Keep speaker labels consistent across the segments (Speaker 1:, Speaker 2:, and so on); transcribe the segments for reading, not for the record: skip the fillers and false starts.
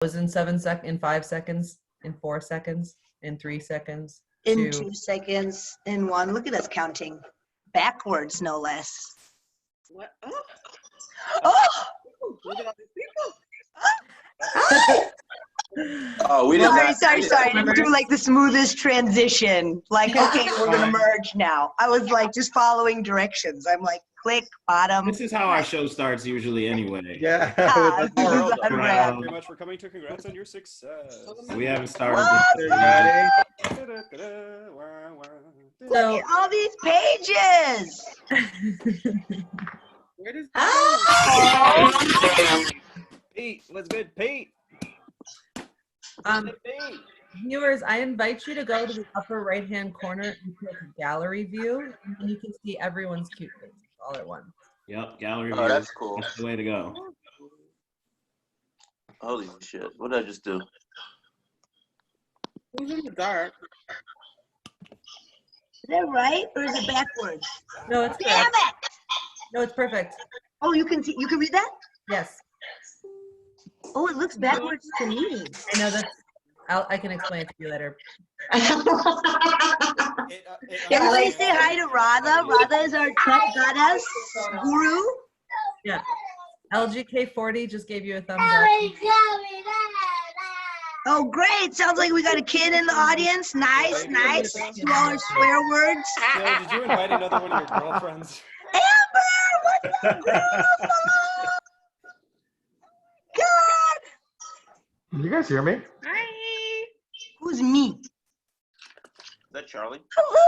Speaker 1: was in 5 seconds, in 4 seconds, in 3 seconds,
Speaker 2: in 2 seconds, in 1. Look at us counting backwards, no less.
Speaker 3: What? Oh,
Speaker 2: Oh!
Speaker 3: look at all these people.
Speaker 4: Oh, we didn't.
Speaker 2: Sorry. I didn't do like the smoothest transition. Like, okay, we're gonna merge now. I was like just following directions. I'm like, click, bottom.
Speaker 5: This is how our show starts usually anyway.
Speaker 6: Yeah.
Speaker 2: This is
Speaker 4: Well
Speaker 2: a
Speaker 4: done.
Speaker 2: wrap.
Speaker 7: Thank you very much for coming to Congrats on your success.
Speaker 5: We haven't started this.
Speaker 2: Look at all these pages.
Speaker 3: Where does
Speaker 7: Pete, what's good, Pete? Pete.
Speaker 1: Viewers, I invite you to go to the upper right-hand corner and click gallery view, and then you can see everyone's cute faces all at once.
Speaker 5: Yep, gallery
Speaker 4: Oh,
Speaker 5: view.
Speaker 4: that's cool.
Speaker 5: That's the way to go.
Speaker 4: Holy shit! What did I just do?
Speaker 3: Who's in the dark?
Speaker 2: Is that right or is it backwards?
Speaker 1: No, it's
Speaker 2: Damn
Speaker 1: correct.
Speaker 2: it!
Speaker 1: No, it's perfect.
Speaker 2: Oh, you can see. You can read that.
Speaker 1: Yes,
Speaker 2: Oh, it looks backwards to me.
Speaker 1: I know that's. I can explain it to you later.
Speaker 2: Everybody say hi to Radha. Radha is our tech goddess guru.
Speaker 1: Yeah. LGK40 just gave you a thumbs up.
Speaker 2: Oh, great. Sounds like we got a kid in the audience. Nice. Do all our swear words.
Speaker 7: Jill, did you invite another one of your girlfriends?
Speaker 2: Amber, what's up, girl? God.
Speaker 6: You guys hear me?
Speaker 3: Hi.
Speaker 2: Who's me?
Speaker 4: Is that Charlie?
Speaker 2: Hello,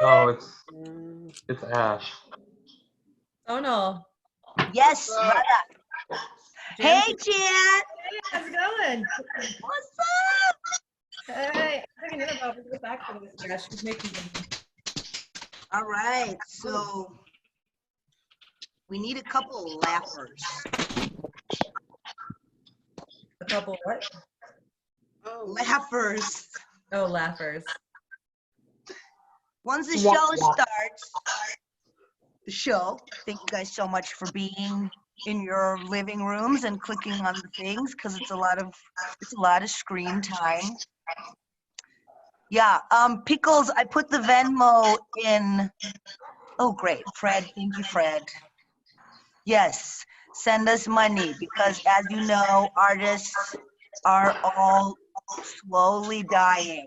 Speaker 2: Karen.
Speaker 6: No, it's Ash.
Speaker 1: Oh no.
Speaker 2: Yes, Radha. Hey, Jan.
Speaker 8: How's it going?
Speaker 2: What's up?
Speaker 8: Hey, I'm taking it about to go back for this.
Speaker 1: Yeah, she's making them.
Speaker 2: All right, so we need a couple laughers.
Speaker 1: A couple what?
Speaker 3: Oh,
Speaker 2: Laughers.
Speaker 1: Oh, laughers.
Speaker 2: Once the show starts, thank you guys so much for being in your living rooms and clicking on the things because it's a lot of screen time. Yeah, Pickles, I put the Venmo in. Oh, great, Fred. Thank you, Fred. Yes, send us money because, as you know, artists are all slowly dying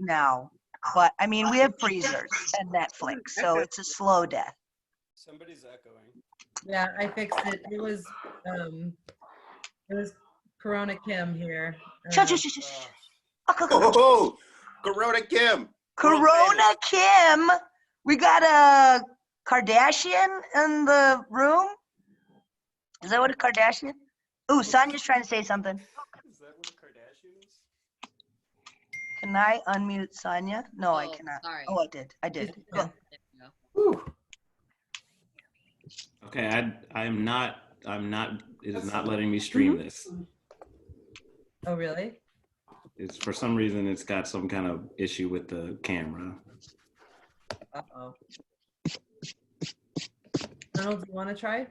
Speaker 2: now. But I mean, we have freezers and Netflix, so it's a slow death.
Speaker 7: Somebody's echoing.
Speaker 1: Yeah, I fixed it. It was Corona Kim here.
Speaker 2: Shush.
Speaker 4: Oh, Corona Kim.
Speaker 2: Corona Kim. We got a Kardashian in the room. Is that what a Kardashian? Ooh, Sonya's trying to say something.
Speaker 7: Is that what a Kardashian is?
Speaker 2: Can I unmute Sonya? No, I
Speaker 9: Oh,
Speaker 2: cannot.
Speaker 9: sorry.
Speaker 2: Oh, I did. Go.
Speaker 9: There we go.
Speaker 5: Okay, I'm not, it is not letting me stream this.
Speaker 1: Oh, really?
Speaker 5: It's for some reason, it's got some kind of issue with the camera.
Speaker 1: Uh-oh. Donald, do you want to try?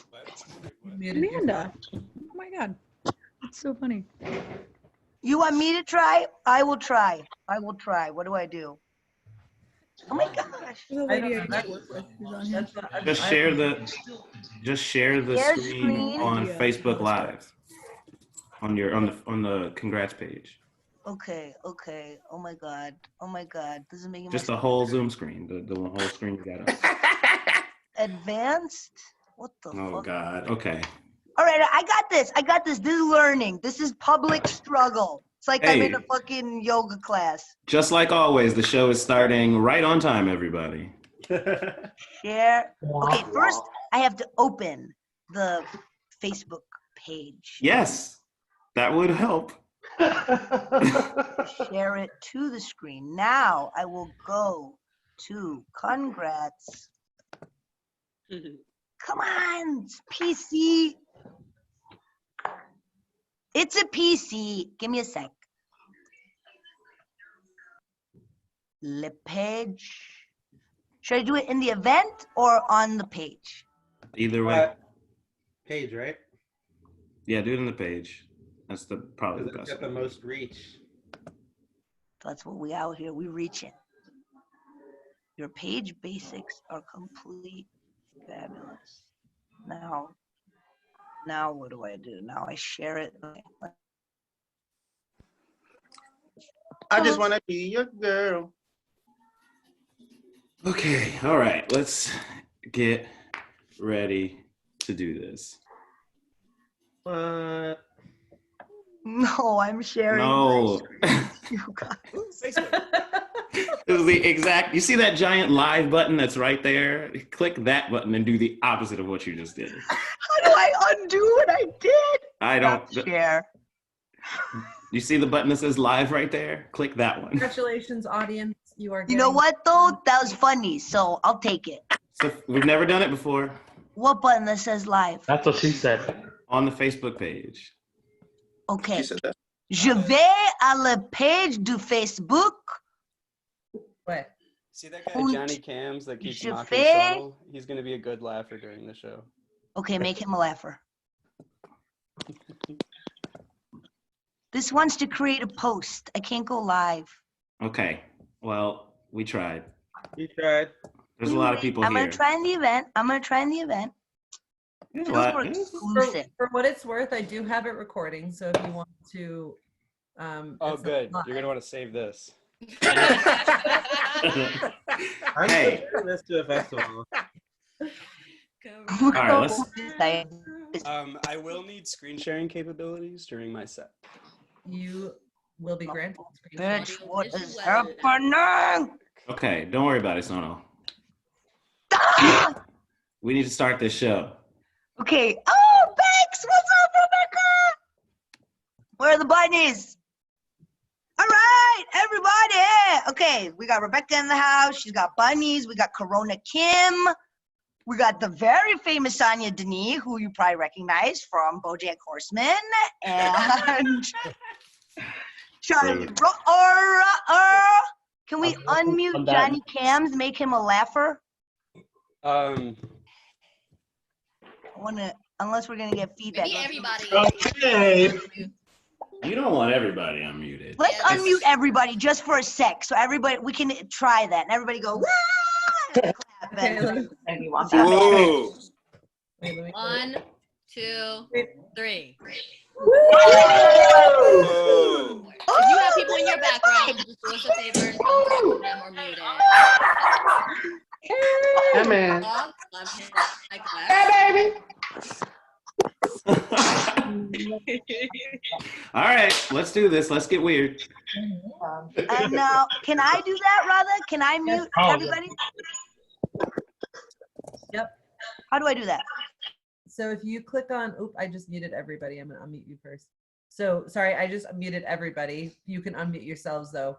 Speaker 7: What?
Speaker 1: Muted yourself.
Speaker 8: Amanda. Oh my God. It's so funny.
Speaker 2: You want me to try? I will try. What do I do? Oh my gosh.
Speaker 8: There's a
Speaker 1: I
Speaker 8: lady
Speaker 1: don't-
Speaker 8: I used to work with who's on here.
Speaker 1: That's not-
Speaker 5: Just share the
Speaker 2: Share
Speaker 5: screen
Speaker 2: screen.
Speaker 5: on
Speaker 8: Yeah.
Speaker 5: Facebook Live on the congrats page.
Speaker 2: Okay. Oh my god. This is making
Speaker 5: Just
Speaker 2: my
Speaker 5: the whole Zoom screen, the whole screen you got up.
Speaker 2: advanced. What the
Speaker 5: Oh
Speaker 2: fuck?
Speaker 5: God. Okay.
Speaker 2: All right, I got this. This is learning. This is public struggle. It's like I'm in a
Speaker 5: Hey.
Speaker 2: fucking yoga class.
Speaker 5: Just like always, the show is starting right on time, everybody.
Speaker 2: Share. Okay, first I have to open the Facebook page.
Speaker 5: Yes, that would help.
Speaker 2: Share it to the screen. Now I will go to congrats. Come on, it's PC. It's a PC. Give me a sec. Le page. Should I do it in the event or on the page?
Speaker 5: Either way.
Speaker 6: Page, right?
Speaker 5: Yeah, do it in the page. That's probably the
Speaker 7: It's
Speaker 5: best
Speaker 7: got the
Speaker 5: one.
Speaker 7: most reach.
Speaker 2: That's what we out here. We reaching. Your page basics are complete fabulous. Now what do I do? Now I share it.
Speaker 4: I just want to be your girl.
Speaker 5: Okay, all right. Let's get ready to do this.
Speaker 7: What?
Speaker 2: No, I'm sharing.
Speaker 5: No.
Speaker 2: You guys.
Speaker 7: Facebook.
Speaker 5: It was the exact, you see that giant live button that's right there? Click that button and do the opposite of what you just did.
Speaker 2: How do I undo what I did?
Speaker 5: I don't,
Speaker 2: Stop share.
Speaker 5: you see the button that says live right there? Click that one.
Speaker 1: Congratulations, audience. You are
Speaker 2: You know
Speaker 1: getting-
Speaker 2: what though? That was funny, so I'll take it.
Speaker 5: So we've never done it before
Speaker 2: What button that says live?
Speaker 6: That's what she said.
Speaker 5: on the Facebook page.
Speaker 2: Okay.
Speaker 4: She said that.
Speaker 2: Je vais à la page du Facebook.
Speaker 1: What?
Speaker 7: See that guy
Speaker 2: Und
Speaker 7: Johnny Cams that keeps
Speaker 2: je
Speaker 7: mocking
Speaker 2: fais-
Speaker 7: Sonal? He's gonna be a good laugher during the show.
Speaker 2: Okay, make him a laugher. This wants to create a post. I can't go live.
Speaker 5: Okay, well, we tried.
Speaker 7: You tried.
Speaker 5: There's a lot of people
Speaker 2: I'm
Speaker 5: here.
Speaker 2: gonna try in the event.
Speaker 5: There's a
Speaker 2: Feels
Speaker 5: lot-
Speaker 2: more
Speaker 5: yeah.
Speaker 2: exclusive.
Speaker 1: For what it's worth, I do have it recording. So if you want to,
Speaker 7: Oh,
Speaker 1: it's
Speaker 7: good.
Speaker 1: live.
Speaker 7: You're gonna want to save this.
Speaker 9: I'm
Speaker 5: Hey.
Speaker 9: comparing this to a festival.
Speaker 5: All right, let's.
Speaker 7: I will need screen sharing capabilities during my set.
Speaker 1: You will be granted. screen
Speaker 2: Bitch,
Speaker 1: sharing.
Speaker 2: what is happening?
Speaker 5: Okay, don't worry about it, Sono. We need to start this show.
Speaker 2: Okay. Oh, Bex, what's up, Rebecca? Where are the bunnies? All right, everybody. Okay, we got Rebecca in the house. She's got bunnies. We got Corona Kim. We got the very famous Sonia Denis, who you probably recognize from BoJack Horseman, and Charlie.
Speaker 5: Rude.
Speaker 2: Can we unmute Johnny Cams? Make him a laugher.
Speaker 7: Um,
Speaker 2: I wanna, unless we're gonna get feedback.
Speaker 10: Maybe everybody.
Speaker 9: Okay.
Speaker 5: You don't want everybody unmuted.
Speaker 2: Let's
Speaker 10: Yeah.
Speaker 2: unmute everybody just for a sec, so everybody, we can try that, and everybody go, "Wah!" Clap,
Speaker 1: Okay,
Speaker 2: and-
Speaker 1: let me-
Speaker 4: Whoa.
Speaker 1: wait, let me-
Speaker 10: 1, 2, 3.
Speaker 4: Whoa.
Speaker 10: If you have people in your background, just do us a favor and don't talk to them or mute it.
Speaker 6: Yeah, man.
Speaker 10: Dog, love him like that.
Speaker 5: All right, let's do this. Let's get weird.
Speaker 2: And now, can I do that, Radha? Can I mute everybody?
Speaker 1: Yep.
Speaker 2: How do I do that?
Speaker 1: So if you click on, oop, I just muted everybody. I'm gonna unmute you first. So sorry, I just muted everybody. You can unmute yourselves though.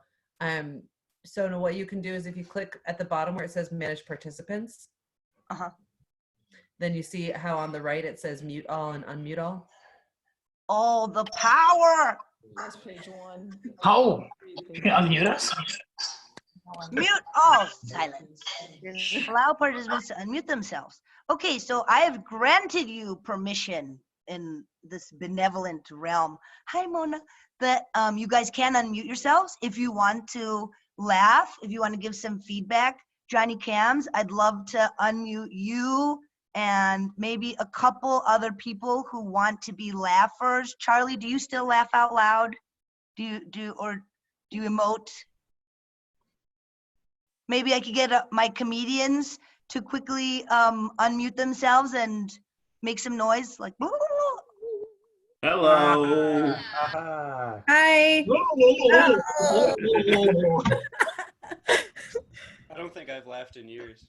Speaker 1: So now what you can do is if you click at the bottom where it says manage participants,
Speaker 2: Uh-huh.
Speaker 1: then you see how on the right it says mute all and unmute all.
Speaker 2: Oh, the power.
Speaker 8: That's page 1.
Speaker 9: Oh, you can unmute us?
Speaker 2: Mute all. Silence. Allow participants to unmute themselves. Okay, so I have granted you permission in this benevolent realm. Hi, Mona. That you guys can unmute yourselves if you want to laugh, if you want to give some feedback. Johnny Cams, I'd love to unmute you and maybe a couple other people who want to be laughers. Charlie, do you still laugh out loud? Do you emote? Maybe I could get my comedians to quickly unmute themselves and make some noise, like.
Speaker 5: Hello.
Speaker 9: Aha.
Speaker 1: Hi.
Speaker 7: I don't think I've laughed in years.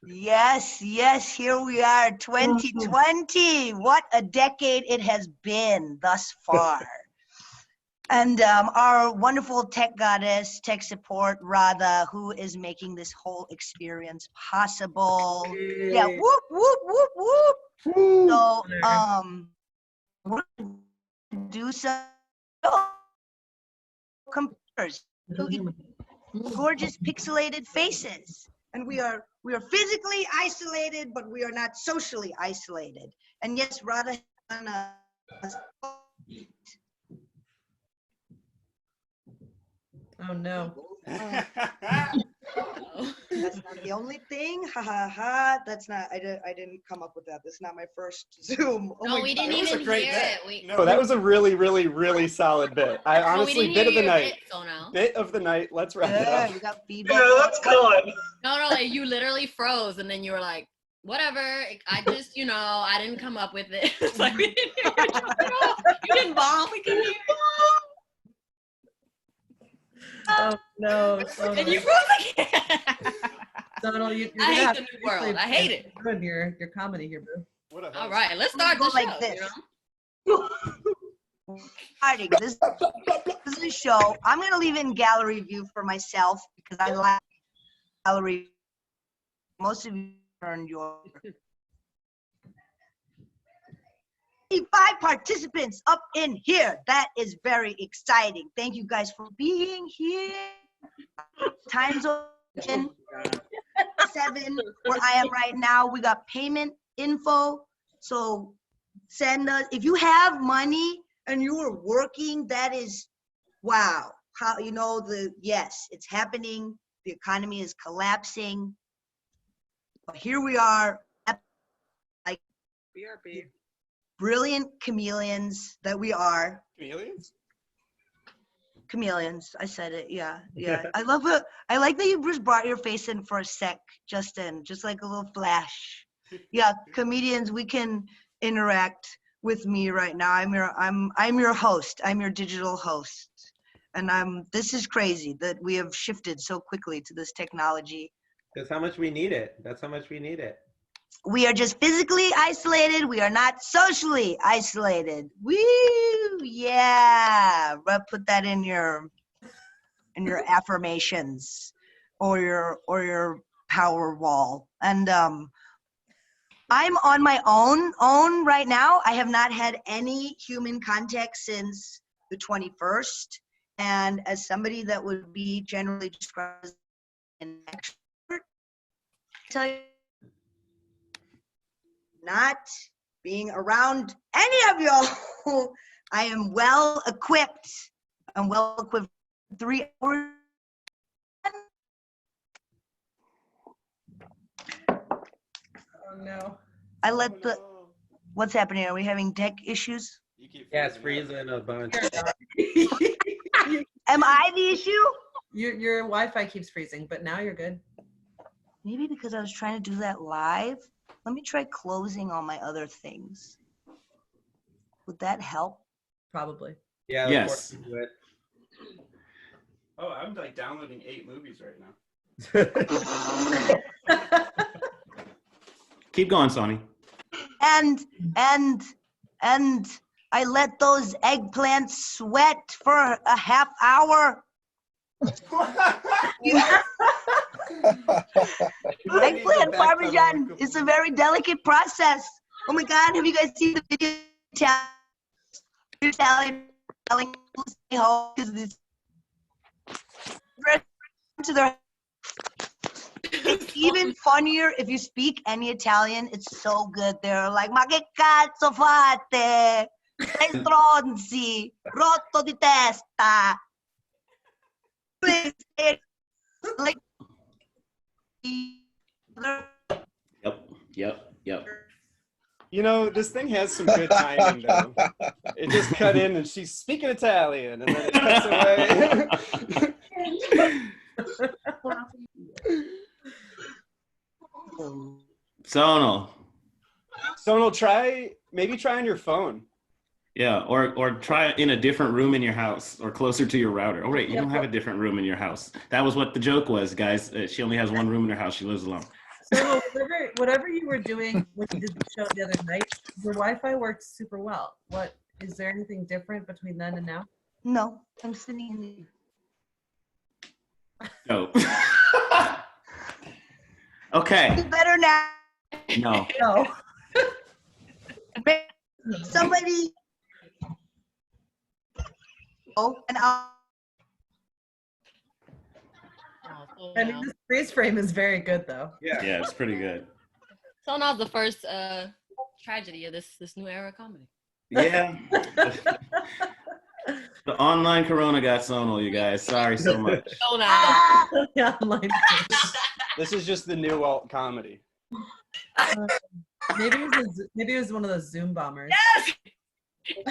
Speaker 2: Yes, yes, here we are, 2020. What a decade it has been thus far. And our wonderful tech goddess, tech support, Radha, who is making this whole experience possible. Yeah, whoop, whoop, whoop, whoop. So, we're gonna do some computers, gorgeous pixelated faces. And we are physically isolated, but we are not socially isolated. And yes, Radha,
Speaker 1: Oh no.
Speaker 2: that's not the only thing. Ha ha ha. That's not. I didn't come up with that. That's not my first Zoom. Oh
Speaker 10: No,
Speaker 2: my
Speaker 10: we
Speaker 2: God.
Speaker 10: didn't
Speaker 7: That was a
Speaker 10: even
Speaker 7: great
Speaker 10: hear
Speaker 7: bit.
Speaker 10: it. We,
Speaker 7: No, that was a really, really, really solid bit. I
Speaker 10: no, we
Speaker 7: honestly,
Speaker 10: didn't
Speaker 7: bit
Speaker 10: hear
Speaker 7: of the
Speaker 10: your
Speaker 7: night.
Speaker 10: bit, Sono.
Speaker 7: Bit of the night. Let's wrap it
Speaker 2: Yeah,
Speaker 7: up.
Speaker 2: we got feedback.
Speaker 9: Yeah, let's go on.
Speaker 10: No, like you literally froze, and then you were like, "Whatever." I just, I didn't come up with it. It's like we didn't hear you at all. You didn't bomb. We couldn't hear
Speaker 1: Oh no.
Speaker 10: you.
Speaker 1: Sonal.
Speaker 10: And you froze again.
Speaker 1: Sonal, you're
Speaker 10: I
Speaker 1: gonna
Speaker 10: hate
Speaker 1: have
Speaker 10: the
Speaker 1: to
Speaker 10: new world.
Speaker 1: really
Speaker 10: I hate it.
Speaker 1: ruin your comedy here, boo.
Speaker 7: What a
Speaker 10: All
Speaker 7: host.
Speaker 10: right, let's
Speaker 2: I'm gonna
Speaker 10: start the
Speaker 2: go
Speaker 10: show.
Speaker 2: like this.
Speaker 10: You know?
Speaker 2: Starting. This is a show. I'm gonna leave it in gallery view for myself because I like gallery. Most of you earned your 5 participants up in here. That is very exciting. Thank you guys for being here. Time zone 7 where I am right now. We got payment info. So send us if you have money and you are working. That is wow. How yes, it's happening. The economy is collapsing. But here we are, like
Speaker 3: BRB.
Speaker 2: brilliant chameleons that we are.
Speaker 7: Chameleons?
Speaker 2: Chameleons. I said it. Yeah. I love it. I like that you just brought your face in for a sec, Justin, just like a little flash. Yeah, comedians, we can interact with me right now. I'm your host. I'm your digital host. And this is crazy that we have shifted so quickly to this technology.
Speaker 9: That's how much we need it. That's how much we need it.
Speaker 2: We are just physically isolated. We are not socially isolated. Woo! Yeah. Put that in your affirmations or your power wall. And I'm on my own right now. I have not had any human contact since the 21st. And as somebody that would be generally described as an extrovert, I tell you, not being around any of y'all, I am well equipped. I'm well equipped. 3 hours.
Speaker 1: Oh no.
Speaker 2: I let the. What's happening? Are we having tech issues?
Speaker 7: You keep
Speaker 9: Yeah, it's freezing a bunch.
Speaker 2: Am I the issue?
Speaker 1: Your Wi-Fi keeps freezing, but now you're good.
Speaker 2: Maybe because I was trying to do that live. Let me try closing all my other things. Would that help?
Speaker 1: Probably.
Speaker 9: Yeah.
Speaker 5: Yes.
Speaker 9: of course we do it.
Speaker 7: Oh, I'm like downloading 8 movies right now.
Speaker 5: Keep going, Sonny.
Speaker 2: And I let those eggplants sweat for a half hour. Eggplant parmesan is a very delicate process. Oh my God, have you guys seen the video? Italian telling people to stay home because it's to their. It's even funnier if you speak any Italian. It's so good. They're like, ma che cazzo fate? Sei stronzi, rotto di testa. Like,
Speaker 5: Yep.
Speaker 7: This thing has some good timing, though. It just cut in, and she's speaking Italian, and then it cuts away.
Speaker 5: Sonal.
Speaker 7: Sonal, maybe try on your phone.
Speaker 5: Yeah, or try it in a different room in your house or closer to your router. Oh, wait, you don't have a different room in your house. That was what the joke was, guys. She only has one room in her house. She lives alone.
Speaker 1: So whatever you were doing when you did the show the other night, your Wi-Fi worked super well. What is there anything different between then and now?
Speaker 2: no, I'm sitting in the.
Speaker 5: No. Okay.
Speaker 2: Better now.
Speaker 5: No.
Speaker 1: No.
Speaker 2: Somebody. Oh, and I'll.
Speaker 1: I mean, this freeze frame is very good, though.
Speaker 5: Yeah, it's pretty good.
Speaker 10: Sonal's the first tragedy of this new era of comedy.
Speaker 5: Yeah. The online corona got Sonal, you guys. Sorry so much.
Speaker 10: Oh no.
Speaker 1: Yeah, online.
Speaker 7: This is just the new alt comedy.
Speaker 1: Maybe it was one of those Zoom bombers.
Speaker 10: Yes.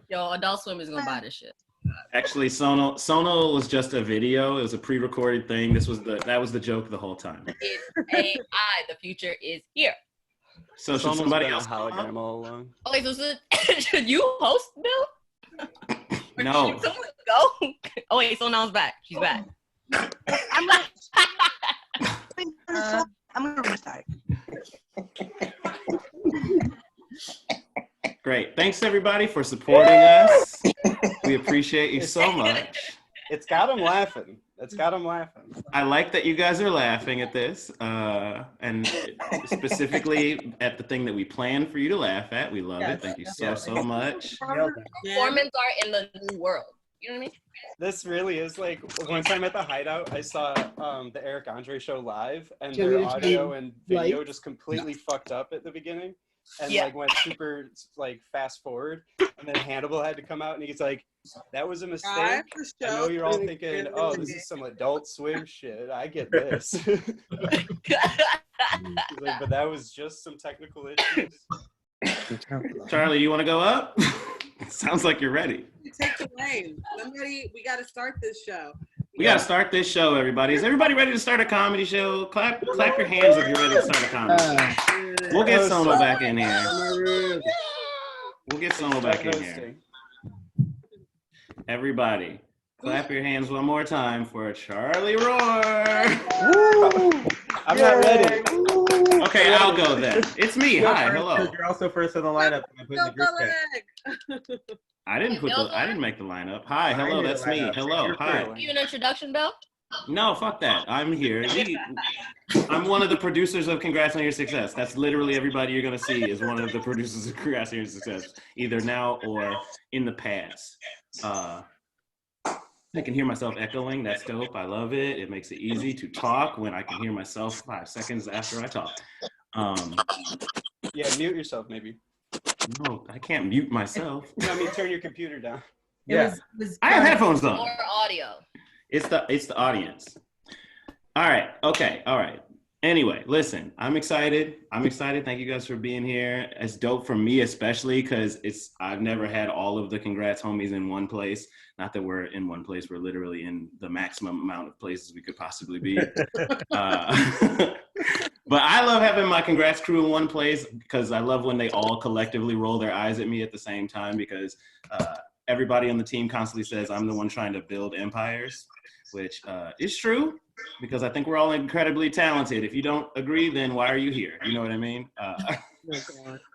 Speaker 10: Yo, Adult Swim is gonna buy this shit.
Speaker 5: Actually, Sonal was just a video. It was a pre-recorded thing. That was the joke the whole time.
Speaker 10: It's AI. The future is here.
Speaker 5: So should
Speaker 7: Sonal's
Speaker 5: somebody
Speaker 7: been a
Speaker 5: else come up?
Speaker 7: hologram all along.
Speaker 10: Okay, so should you host, Bill? Or
Speaker 5: No.
Speaker 10: should someone go? Oh wait, so now it's back. She's back.
Speaker 2: I'm gonna restart.
Speaker 5: Great. Thanks everybody for supporting us. We appreciate you so much.
Speaker 7: It's got him laughing. It's got him laughing.
Speaker 5: I like that you guys are laughing at this, and specifically at the thing that we planned for you to laugh at. We love it. Thank you so much.
Speaker 10: Performance are in the new world. You know what I mean?
Speaker 7: This really is like, one time at the Hideout, I saw the Eric Andre show live, and their audio and video just completely fucked up at the beginning, and like went super like fast forward, and then Hannibal had to come out, and he's like, "That was a mistake. I know you're all thinking, oh, this is some Adult Swim shit. I get this." He's like, but that was just some technical issues.
Speaker 5: Charlie, you want to go up? Sounds like you're ready.
Speaker 3: Take the reins. Somebody, we got to start this show.
Speaker 5: We got to start this show, everybody. Is everybody ready to start a comedy show? Clap your hands if you're ready to start a comedy show. We'll get Sono back in here. We'll get Sono back in here. Everybody, clap your hands one more time for Charlie Roar.
Speaker 7: I'm not ready.
Speaker 5: Okay, I'll go then. It's me. Hi, hello.
Speaker 9: You're also first in the lineup. I put in the group chat.
Speaker 5: I didn't make the lineup. Hi, hello, that's me. Hello, hi.
Speaker 10: You an introduction, Bill?
Speaker 5: No, fuck that. I'm here. I'm one of the producers of Congrats on Your Success. That's literally everybody you're gonna see is one of the producers of Congrats on Your Success, either now or in the past. I can hear myself echoing. That's dope. I love it. It makes it easy to talk when I can hear myself 5 seconds after I talk.
Speaker 7: Yeah, mute yourself maybe.
Speaker 5: No, I can't mute myself.
Speaker 7: You know, I mean, turn your computer down.
Speaker 5: Yeah. I have headphones on.
Speaker 10: More audio.
Speaker 5: It's the audience. All right. Okay. All right. Anyway, listen, I'm excited. Thank you guys for being here. It's dope for me, especially because I've never had all of the Congrats homies in one place. Not that we're in one place, we're literally in the maximum amount of places we could possibly be. But I love having my Congrats crew in one place because I love when they all collectively roll their eyes at me at the same time, because everybody on the team constantly says I'm the one trying to build empires, which is true. Because I think we're all incredibly talented. If you don't agree, then why are you here? You know what I mean?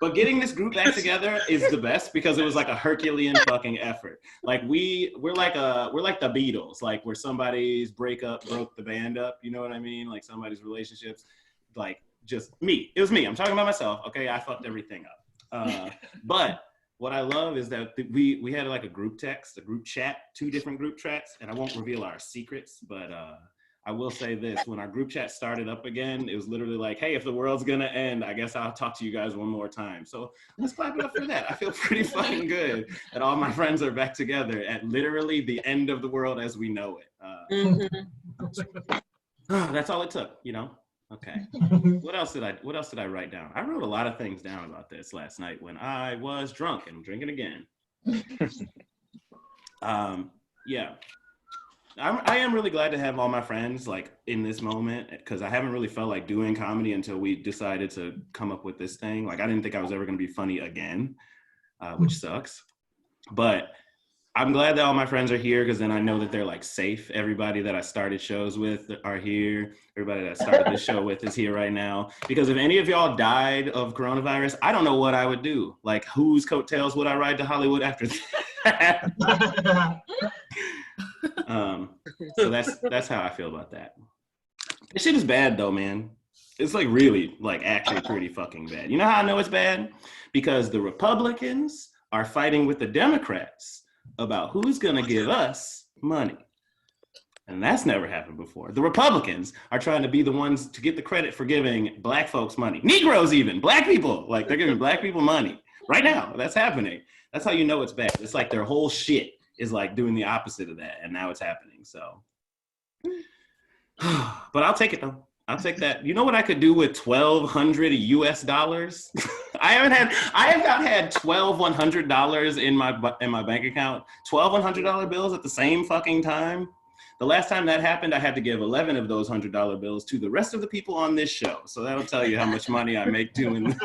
Speaker 5: But getting this group back together is the best because it was like a Herculean fucking effort. Like we're like the Beatles, like where somebody's breakup broke the band up. You know what I mean? Like somebody's relationships, like just me. It was me. I'm talking about myself. Okay, I fucked everything up. But what I love is that we had like a group text, a group chat, 2 different group chats, and I won't reveal our secrets, but I will say this, when our group chat started up again, it was literally like, hey, if the world's gonna end, I guess I'll talk to you guys one more time. So let's clap it up for that. I feel pretty fucking good that all my friends are back together at literally the end of the world as we know it. That's all it took, you know? Okay. What else did I write down? I wrote a lot of things down about this last night when I was drunk and drinking again. Yeah. I am really glad to have all my friends like in this moment because I haven't really felt like doing comedy until we decided to come up with this thing. Like I didn't think I was ever going to be funny again, which sucks. But I'm glad that all my friends are here because then I know that they're like safe. Everybody that I started shows with are here. Everybody that I started this show with is here right now. Because if any of y'all died of coronavirus, I don't know what I would do. Like whose coattails would I ride to Hollywood after that? So that's how I feel about that. This shit is bad though, man. It's like really like actually pretty fucking bad. You know how I know it's bad? Because the Republicans are fighting with the Democrats about who's gonna give us money. And that's never happened before. The Republicans are trying to be the ones to get the credit for giving black folks money. Negroes even, black people. Like they're giving black people money right now. That's happening. That's how you know it's bad. It's like their whole shit is like doing the opposite of that. And now it's happening, so. But I'll take it though. I'll take that. You know what I could do with $1,200 US dollars? I have not had $1,200 in my bank account. $1,200 bills at the same fucking time. The last time that happened, I had to give 11 of those $100 bills to the rest of the people on this show. So that'll tell you how much money I make doing this.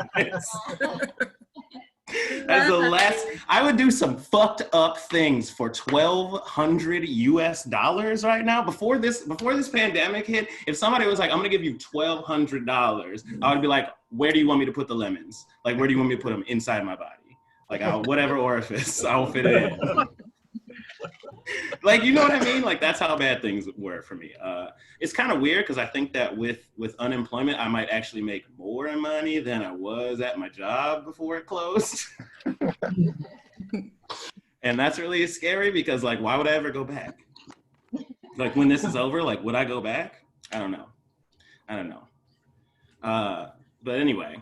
Speaker 5: As the last, I would do some fucked up things for $1,200 US dollars right now. Before this pandemic hit, if somebody was like, "I'm gonna give you $1,200," I would be like, "Where do you want me to put the lemons? Like, where do you want me to put them inside my body? Like, whatever orifice, I'll fit it in." Like, you know what I mean? Like, that's how bad things were for me. It's kind of weird because I think that with unemployment, I might actually make more money than I was at my job before it closed. And that's really scary because, like, why would I ever go back? Like, when this is over, like, would I go back? I don't know. But anyway,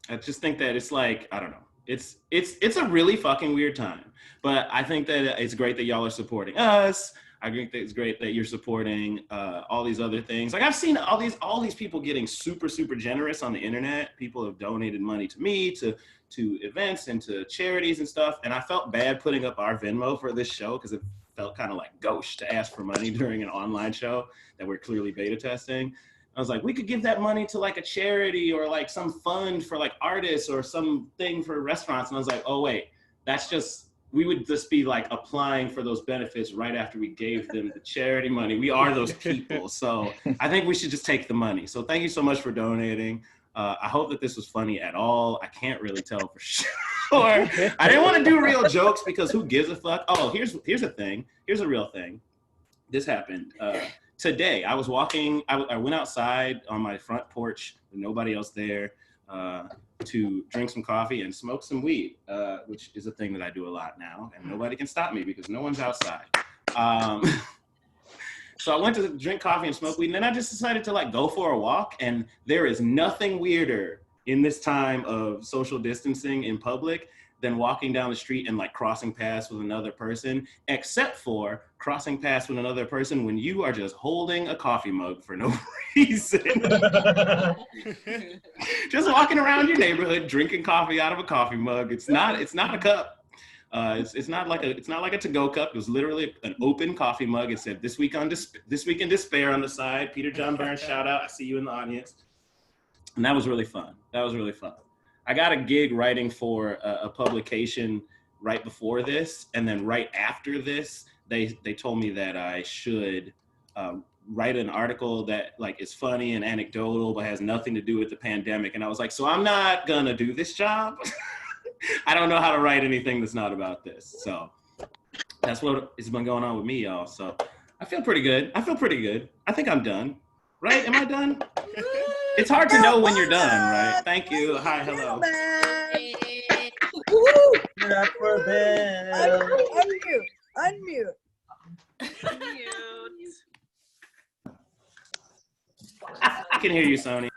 Speaker 5: I just think that it's like, I don't know. It's a really fucking weird time. But I think that it's great that y'all are supporting us. I think that it's great that you're supporting all these other things. Like I've seen all these people getting super, super generous on the internet. People have donated money to me, to events and to charities and stuff. And I felt bad putting up our Venmo for this show because it felt kind of like gauche to ask for money during an online show that we're clearly beta testing. I was like, we could give that money to like a charity or like some fund for like artists or something for restaurants. And I was like, oh wait, we would just be like applying for those benefits right after we gave them the charity money. We are those people. So I think we should just take the money. So thank you so much for donating. I hope that this was funny at all. I can't really tell for sure. I didn't want to do real jokes because who gives a fuck? Oh, here's a thing. Here's a real thing. This happened. Today, I was walking, I went outside on my front porch with nobody else there to drink some coffee and smoke some weed, which is a thing that I do a lot now, and nobody can stop me because no one's outside. So I went to drink coffee and smoke weed, and then I just decided to like go for a walk, and there is nothing weirder in this time of social distancing in public than walking down the street and like crossing paths with another person, except for crossing paths with another person when you are just holding a coffee mug for no reason. Just walking around your neighborhood, drinking coffee out of a coffee mug. It's not a cup. It's not like a to-go cup. It was literally an open coffee mug. It said "This week in despair" on the side. Peter John Burns, shout out. I see you in the audience. And that was really fun. I got a gig writing for a publication right before this, and then right after this, they told me that I should write an article that like is funny and anecdotal but has nothing to do with the pandemic. And I was like, so I'm not gonna do this job. I don't know how to write anything that's not about this. So that's what has been going on with me, y'all. So I feel pretty good. I think I'm done. Right? Am I done? It's hard to know when you're done, right? Thank you. Hi, hello.
Speaker 2: Unmute.
Speaker 5: I can hear you, Sony.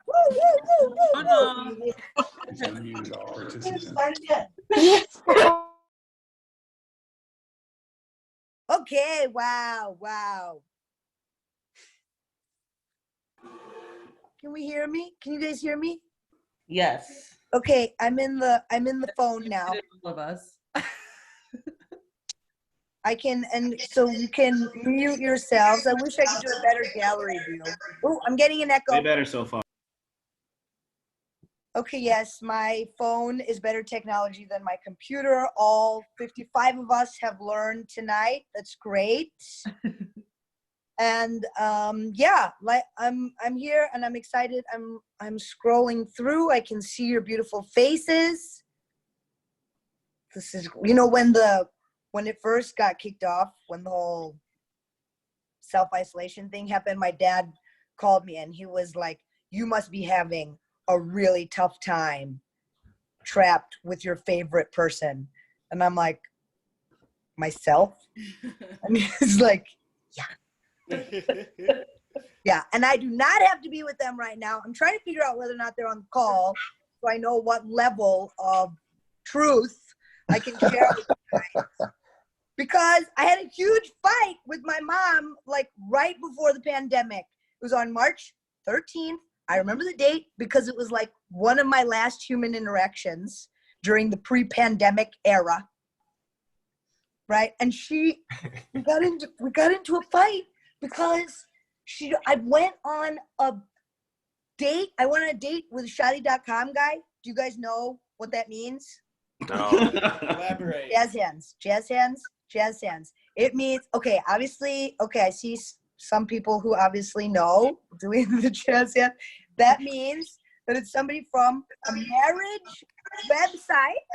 Speaker 2: Okay, wow. Can we hear me? Can you guys hear me?
Speaker 1: Yes.
Speaker 2: Okay, I'm in the phone now.
Speaker 1: All of us.
Speaker 2: I can, and so you can mute yourselves. I wish I could do a better gallery view. Oh, I'm getting an echo.
Speaker 5: Way better so far.
Speaker 2: Okay, yes, my phone is better technology than my computer. All 55 of us have learned tonight. That's great. And yeah, like I'm here and I'm excited. I'm scrolling through. I can see your beautiful faces. This is, you know, when it first got kicked off, when the whole self-isolation thing happened, my dad called me and he was like, you must be having a really tough time trapped with your favorite person. And I'm like, myself? And he's like, yeah.
Speaker 11: Yeah, and I do not have to be with them right now. I'm trying to figure out whether or not they're on the call so I know what level of truth I can share with you guys. Because I had a huge fight with my mom like right before the pandemic. It was on March 13th. I remember the date because it was like one of my last human interactions during the pre-pandemic era. Right? And we got into a fight because I went on a date. I went on a date with a Shadi.com guy. Do you guys know what that means?
Speaker 12: No.
Speaker 7: Elaborate.
Speaker 11: Jazz hands. It means, okay, obviously, I see some people who obviously know doing the jazz hand. That means that it's somebody from a marriage website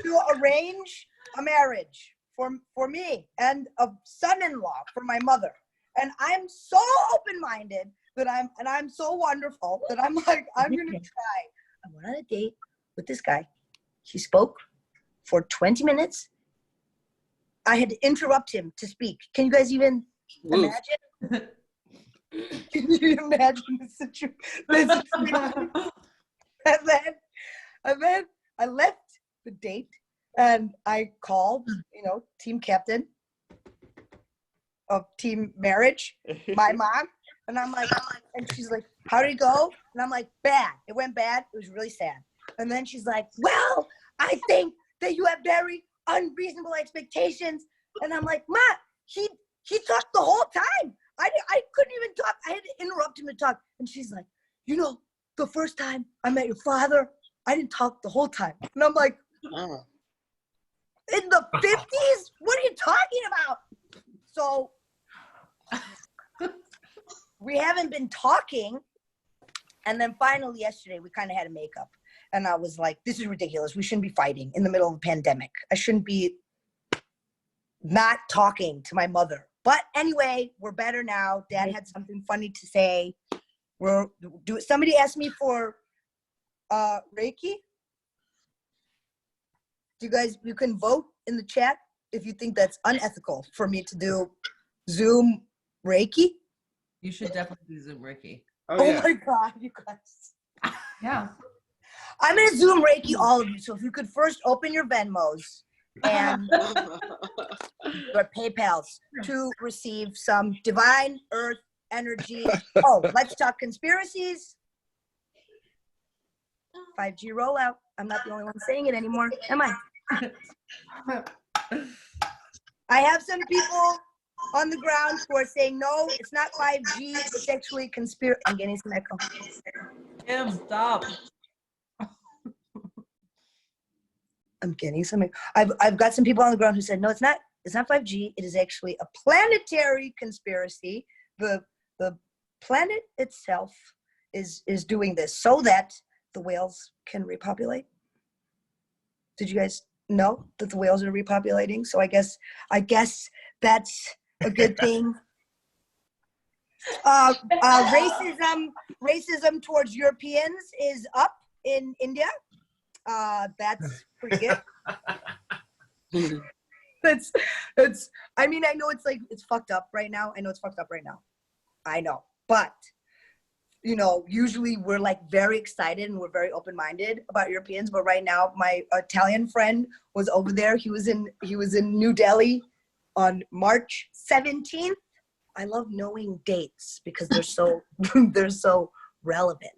Speaker 11: to arrange a marriage for me and a son-in-law for my mother. And I'm so open-minded that I'm so wonderful that I'm like, I'm gonna try. I went on a date with this guy. He spoke for 20 minutes. I had to interrupt him to speak. Can you guys even imagine? Can you imagine the situation? And then I left the date and I called, team captain of team marriage, my mom. And I'm like, and she's like, how did it go? And I'm like, bad. It went bad. It was really sad. And then she's like, well, I think that you have very unreasonable expectations. And I'm like, Ma, he talked the whole time. I couldn't even talk. I had to interrupt him to talk. And she's like, the first time I met your father, I didn't talk the whole time. And I'm like, in the 50s? What are you talking about? So we haven't been talking. And then finally yesterday, we kind of had a makeup. And I was like, this is ridiculous. We shouldn't be fighting in the middle of a pandemic. I shouldn't be not talking to my mother. But anyway, we're better now. Dad had something funny to say. Somebody asked me for Reiki. You can vote in the chat if you think that's unethical for me to do Zoom Reiki.
Speaker 1: You should definitely do Zoom Reiki.
Speaker 11: Oh my God, you guys.
Speaker 1: Yeah.
Speaker 11: I'm going to Zoom Reiki all of you. So if you could first open your Venmos and your PayPals to receive some divine earth energy. Oh, let's talk conspiracies. 5G rollout. I'm not the only one saying it anymore, am I? I have some people on the ground who are saying, no, it's not 5G, it's actually conspiracy. I'm getting some echo.
Speaker 1: Kim, stop.
Speaker 11: I'm getting some. I've got some people on the ground who said, no, it's not 5G. It is actually a planetary conspiracy. The planet itself is doing this so that the whales can repopulate. Did you guys know that the whales are repopulating? So I guess that's a good thing. Racism towards Europeans is up in India. That's pretty good. I mean, I know it's fucked up right now. I know. But, usually we're very excited and we're very open-minded about Europeans. But right now, my Italian friend was over there. He was in New Delhi on March 17th. I love knowing dates because they're so relevant.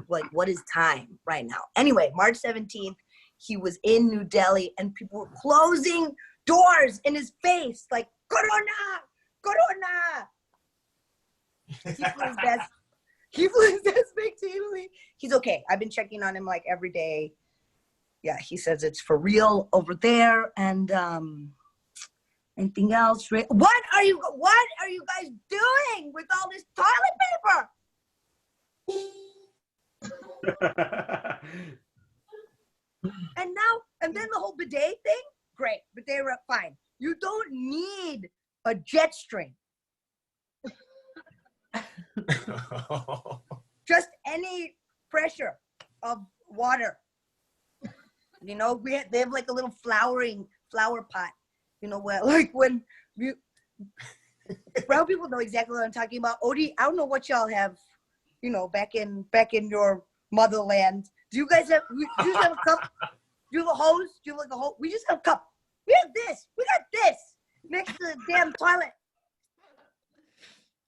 Speaker 11: What is time right now? Anyway, March 17th, he was in New Delhi and people were closing doors in his face, like, Corona! He flew his best back to Italy. He's okay. I've been checking on him every day. Yeah, he says it's for real over there. And anything else? What are you guys doing with all this toilet paper? And then the whole bidet thing, great, bidet were fine. You don't need a jet stream. Just any pressure of water. They have a little flower pot, You know what? Like when you brown people know exactly what I'm talking about. Odie, I don't know what y'all have, you know, back in your motherland. Do you guys have a cup? Do you have a hose? Do you have like a hose? We just have a cup. We have this. We got this next to the damn toilet.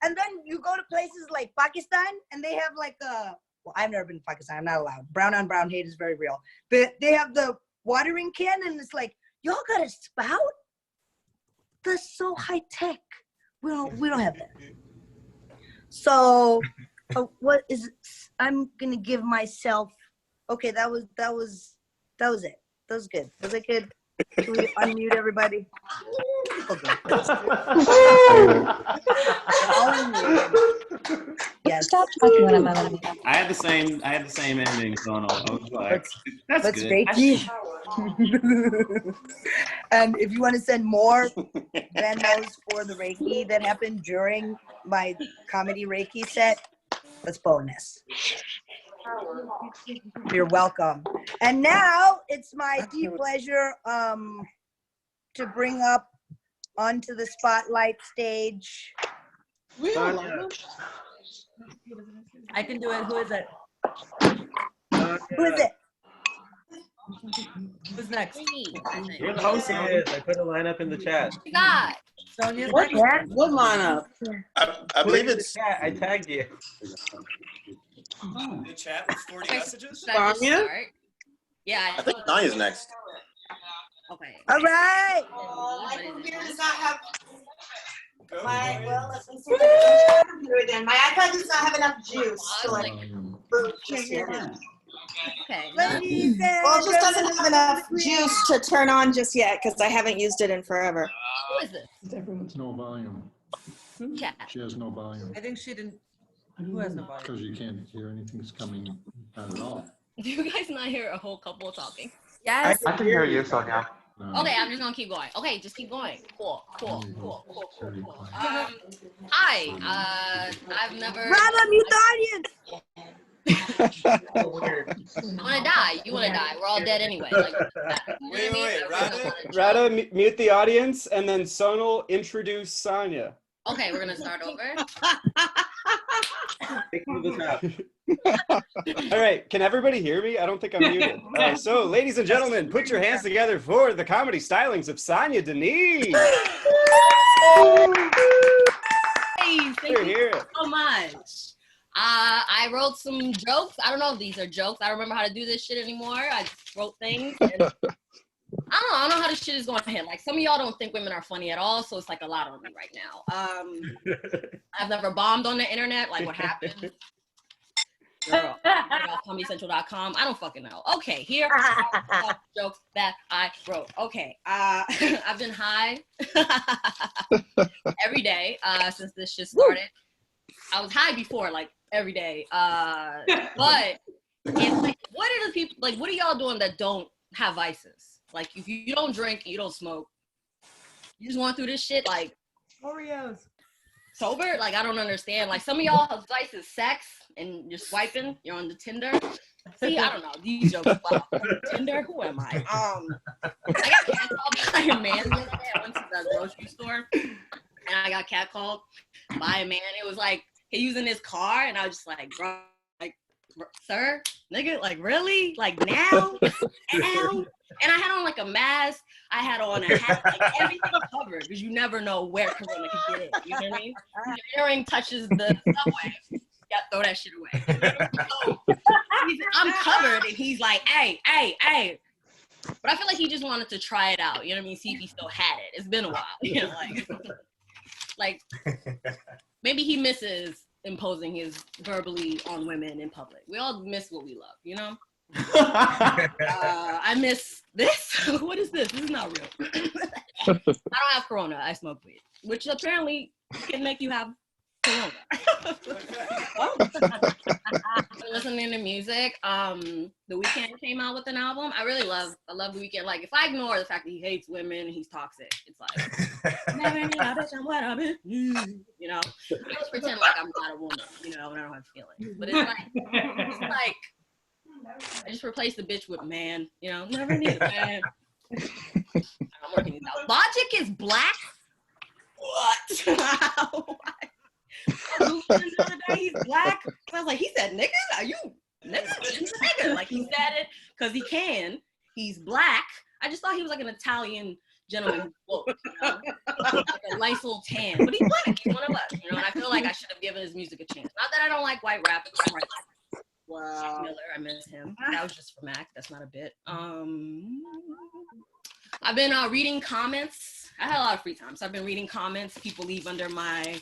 Speaker 11: And then you go to places like Pakistan and they have like well, I've never been to Pakistan. I'm not allowed. Brown on brown hate is very real. But they have the watering can and it's like, y'all got a spout? That's so high tech. We don't have that. So what is it? I'm gonna give myself. Okay, that was it. That was good. Was it good? Can we unmute everybody? Okay. All unmuted. Yes.
Speaker 12: Stop talking when I'm on.
Speaker 5: I had the same ending going on. I was like, that's
Speaker 11: Let's
Speaker 5: good.
Speaker 11: Reiki. And if you want to send more Venmos for the Reiki that happened during my comedy Reiki set, that's bonus. You're welcome. And now it's my deep pleasure to bring up onto the spotlight stage.
Speaker 1: I can do it. Who is it?
Speaker 11: Who is it?
Speaker 1: Who's next?
Speaker 9: You're the host. I put a lineup in the chat.
Speaker 10: God.
Speaker 1: Sonia's
Speaker 3: What,
Speaker 1: next.
Speaker 3: what lineup?
Speaker 4: I believe it's.
Speaker 9: Yeah, I tagged you.
Speaker 5: The chat with 40 messages?
Speaker 10: Should I just
Speaker 3: Sonia?
Speaker 10: start? Yeah.
Speaker 4: I think Tanya's next.
Speaker 10: Okay.
Speaker 11: All right.
Speaker 10: What is it?
Speaker 13: does not have
Speaker 5: Go
Speaker 13: my
Speaker 5: for it.
Speaker 13: well. Let me see. My computer again. My iPad does not have enough juice to like boot just yet.
Speaker 10: Okay.
Speaker 11: Ladies and
Speaker 13: Well, it just doesn't
Speaker 11: gentlemen,
Speaker 13: have enough juice to turn on just yet because I haven't used it in forever.
Speaker 10: Who is this?
Speaker 14: No volume.
Speaker 10: Chat.
Speaker 14: She has no volume
Speaker 1: I think she didn't. Who has no volume?
Speaker 14: because you can't hear anything's coming out at all.
Speaker 10: Do you guys not hear a whole couple talking?
Speaker 1: Yes.
Speaker 6: I can hear you, Sonia.
Speaker 14: No.
Speaker 10: Okay, I'm just gonna keep going. Okay, just keep going. Cool.
Speaker 14: Very quiet.
Speaker 10: Hi. I've never.
Speaker 11: Rada, mute the audience.
Speaker 10: I wanna die. You wanna die. We're all dead anyway. Like,
Speaker 7: Wait. Rada, mute the audience, and then Sonal introduce Sonia.
Speaker 10: Okay, we're gonna start over.
Speaker 7: All right, can everybody hear me? I don't think I'm muted. So, ladies and gentlemen, put your hands together for the comedy stylings of Sonia Denise.
Speaker 10: Hey, thank you so much. I wrote some jokes. I don't know if these are jokes. I don't remember how to do this shit anymore. I just wrote things. And I don't know how this shit is going to hit. Like, some of y'all don't think women are funny at all, so it's like a lot on me right now. I've never bombed on the internet. Like, what happened? Girl, ComedyCentral.com. I don't fucking know. Okay, here are jokes that I wrote. Okay, I've been high every day since this shit started. I was high before, like every day. But it's like, what are the people like? What are y'all doing that don't have vices? Like, if you don't drink, you don't smoke, you just going through this shit like
Speaker 1: Oreos.
Speaker 10: Sober? Like, I don't understand. Like, some of y'all have vices, sex, and you're swiping. You're on the Tinder. See, I don't know. These jokes. Wow. Tinder? Who am I? I got catcalled by a man the other day. I went to the grocery store, and I got catcalled by a man. It was like, he was in his car, and I was just like, bro, like, sir, nigga, like, really? Like, now? Now? And I had on, like, a mask. I had on a hat. Like, everything was covered, because you never know where corona could get in. You know what I mean? If your earring touches the subway, you gotta throw that shit away. So, I'm covered, and he's like, hey. But I feel like he just wanted to try it out. You know what I mean? See if he still had it. It's been a while. You know, like maybe he misses imposing his verbally on women in public. We all miss what we love, you know? I miss this. What is this? This is not real. I don't have corona. I smoke weed, which apparently can make you have corona. Listening to music. The Weeknd came out with an album. I love The Weeknd. Like, if I ignore the fact that he hates women and he's toxic, it's like, you know, I just pretend like I'm not a woman, you know, and I don't have feelings. But it's like I just replaced the bitch with man, you know, never need a man. I'm working it out. Logic is black? What? The other day, he's black. I was like, he said, nigga, are you nigga? He's a nigga. Like, he said it because he can. He's black. I just thought he was like an Italian gentleman who woke, you know? Like a nice little tan. But he's black. He's one of us, you know? And I feel like I should have given his music a chance. Not that I don't like white rap. Wow. Miller, I miss him. That was just for Mac. That's not a bit. I've been reading comments. I had a lot of free time, so I've been reading comments people leave under my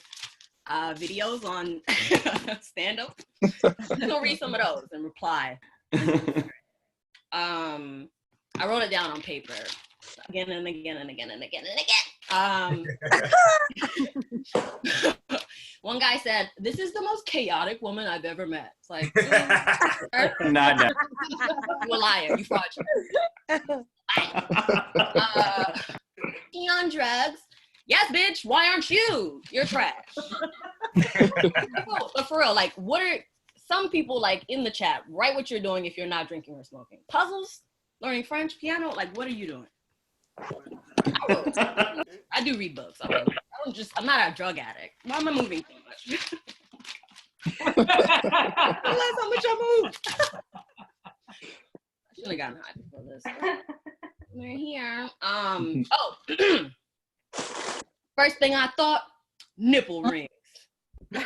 Speaker 10: videos on stand-up. I'm gonna read some of those and reply. I wrote it down on paper again and again and again and again and again. One guy said, "This is the most chaotic woman I've ever met." It's like,
Speaker 5: Not that.
Speaker 10: You a liar. You fraudulent. You on drugs? Yes, bitch. Why aren't you? You're trash. But for real, like, what are some people like in the chat? Write what you're doing if you're not drinking or smoking. Puzzles, learning French, piano. Like, what are you doing? I do read books. I'm not a drug addict. Why am I moving so much? Realize how much I move. I should have gotten high before this. We're here. First thing I thought, nipple rings. I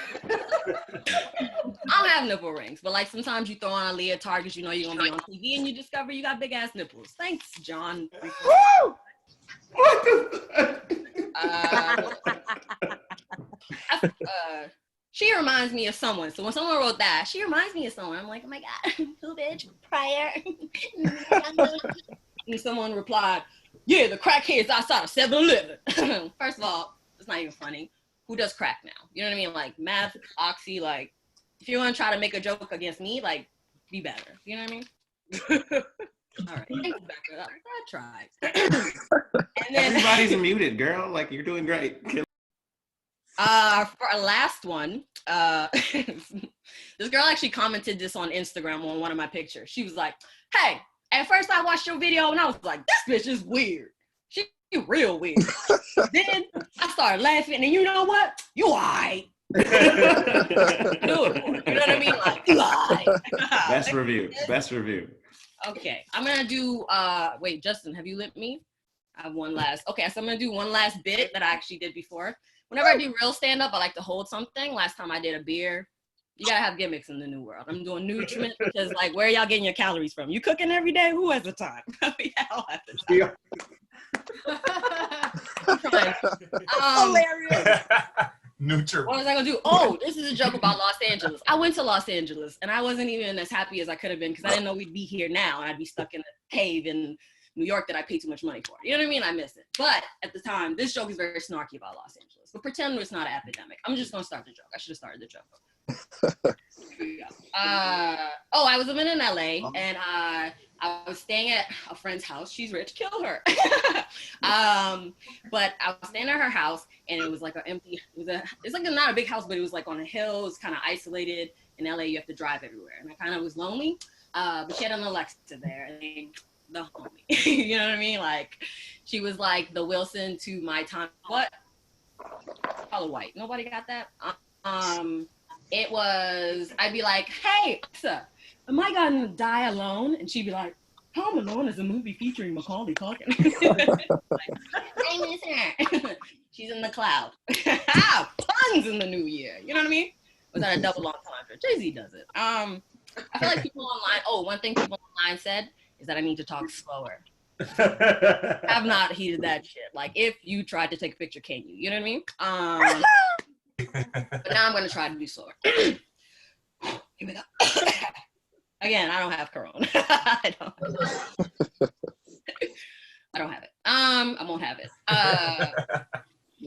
Speaker 10: don't have nipple rings, but like sometimes you throw on a leotard because you know you're gonna be on TV and you discover you got big ass nipples. Thanks, John. She reminds me of someone. So when someone wrote that, she reminds me of someone. I'm like, oh my God, who bitch? Prior. And someone replied, yeah, the crackheads outside of 7-Eleven. First of all, it's not even funny. Who does crack now? You know what I mean? Like meth, oxy, like if you want to try to make a joke against me, like be better. You know what I mean? All right. Thanks, Becca. I tried. And then
Speaker 5: Everybody's muted, girl. Like you're doing great.
Speaker 10: for our last one, this girl actually commented this on Instagram on one of my pictures. She was like, hey, at first I watched your video and I was like, this bitch is weird. She real weird. Then I started laughing and you know what? You alright. Do it for it. You know what I mean? Like, you alright.
Speaker 5: Best review. Best review.
Speaker 10: Okay, I'm gonna do, wait, Justin, have you lit me? I have one last, okay, so I'm gonna do one last bit that I actually did before. Whenever I do real stand-up, I like to hold something. Last time I did a beer. You gotta have gimmicks in the new world. I'm doing nutriment because like, where are y'all getting your calories from? You cooking every day? Who has the time? We all have the time.
Speaker 11: Hilarious.
Speaker 10: What was I gonna do? Oh, this is a joke about Los Angeles. I went to Los Angeles and I wasn't even as happy as I could have been because I didn't know we'd be here now and I'd be stuck in a cave in New York that I paid too much money for. You know what I mean? I miss it. But at the time, this joke is very snarky about Los Angeles. But pretend it's not an epidemic. I'm just gonna start the joke. I should have started the joke. I was living in LA and I was staying at a friend's house. She's rich, kill her. But I was staying at her house and it was like it's like not a big house, but it was like on a hill. It's kind of isolated. In LA, you have to drive everywhere. And I kind of was lonely. But she had an Alexa there and the homie. You know what I mean? Like she was like the Wilson to my time. What? Color white. Nobody got that? It was, I'd be like, hey, Alexa, am I gonna die alone? And she'd be like, Home Alone is a movie featuring Macaulay Culkin. Like, I miss her. She's in the cloud. Puns in the new year. You know what I mean? Was that a double entendre? Jay-Z does it. I feel like people online, one thing people online said is that I need to talk slower. I have not heeded that shit. Like, if you tried to take a picture, can you? You know what I mean? But now I'm gonna try to do slower. Here we go. Again, I don't have corona. I don't have it. I won't have it.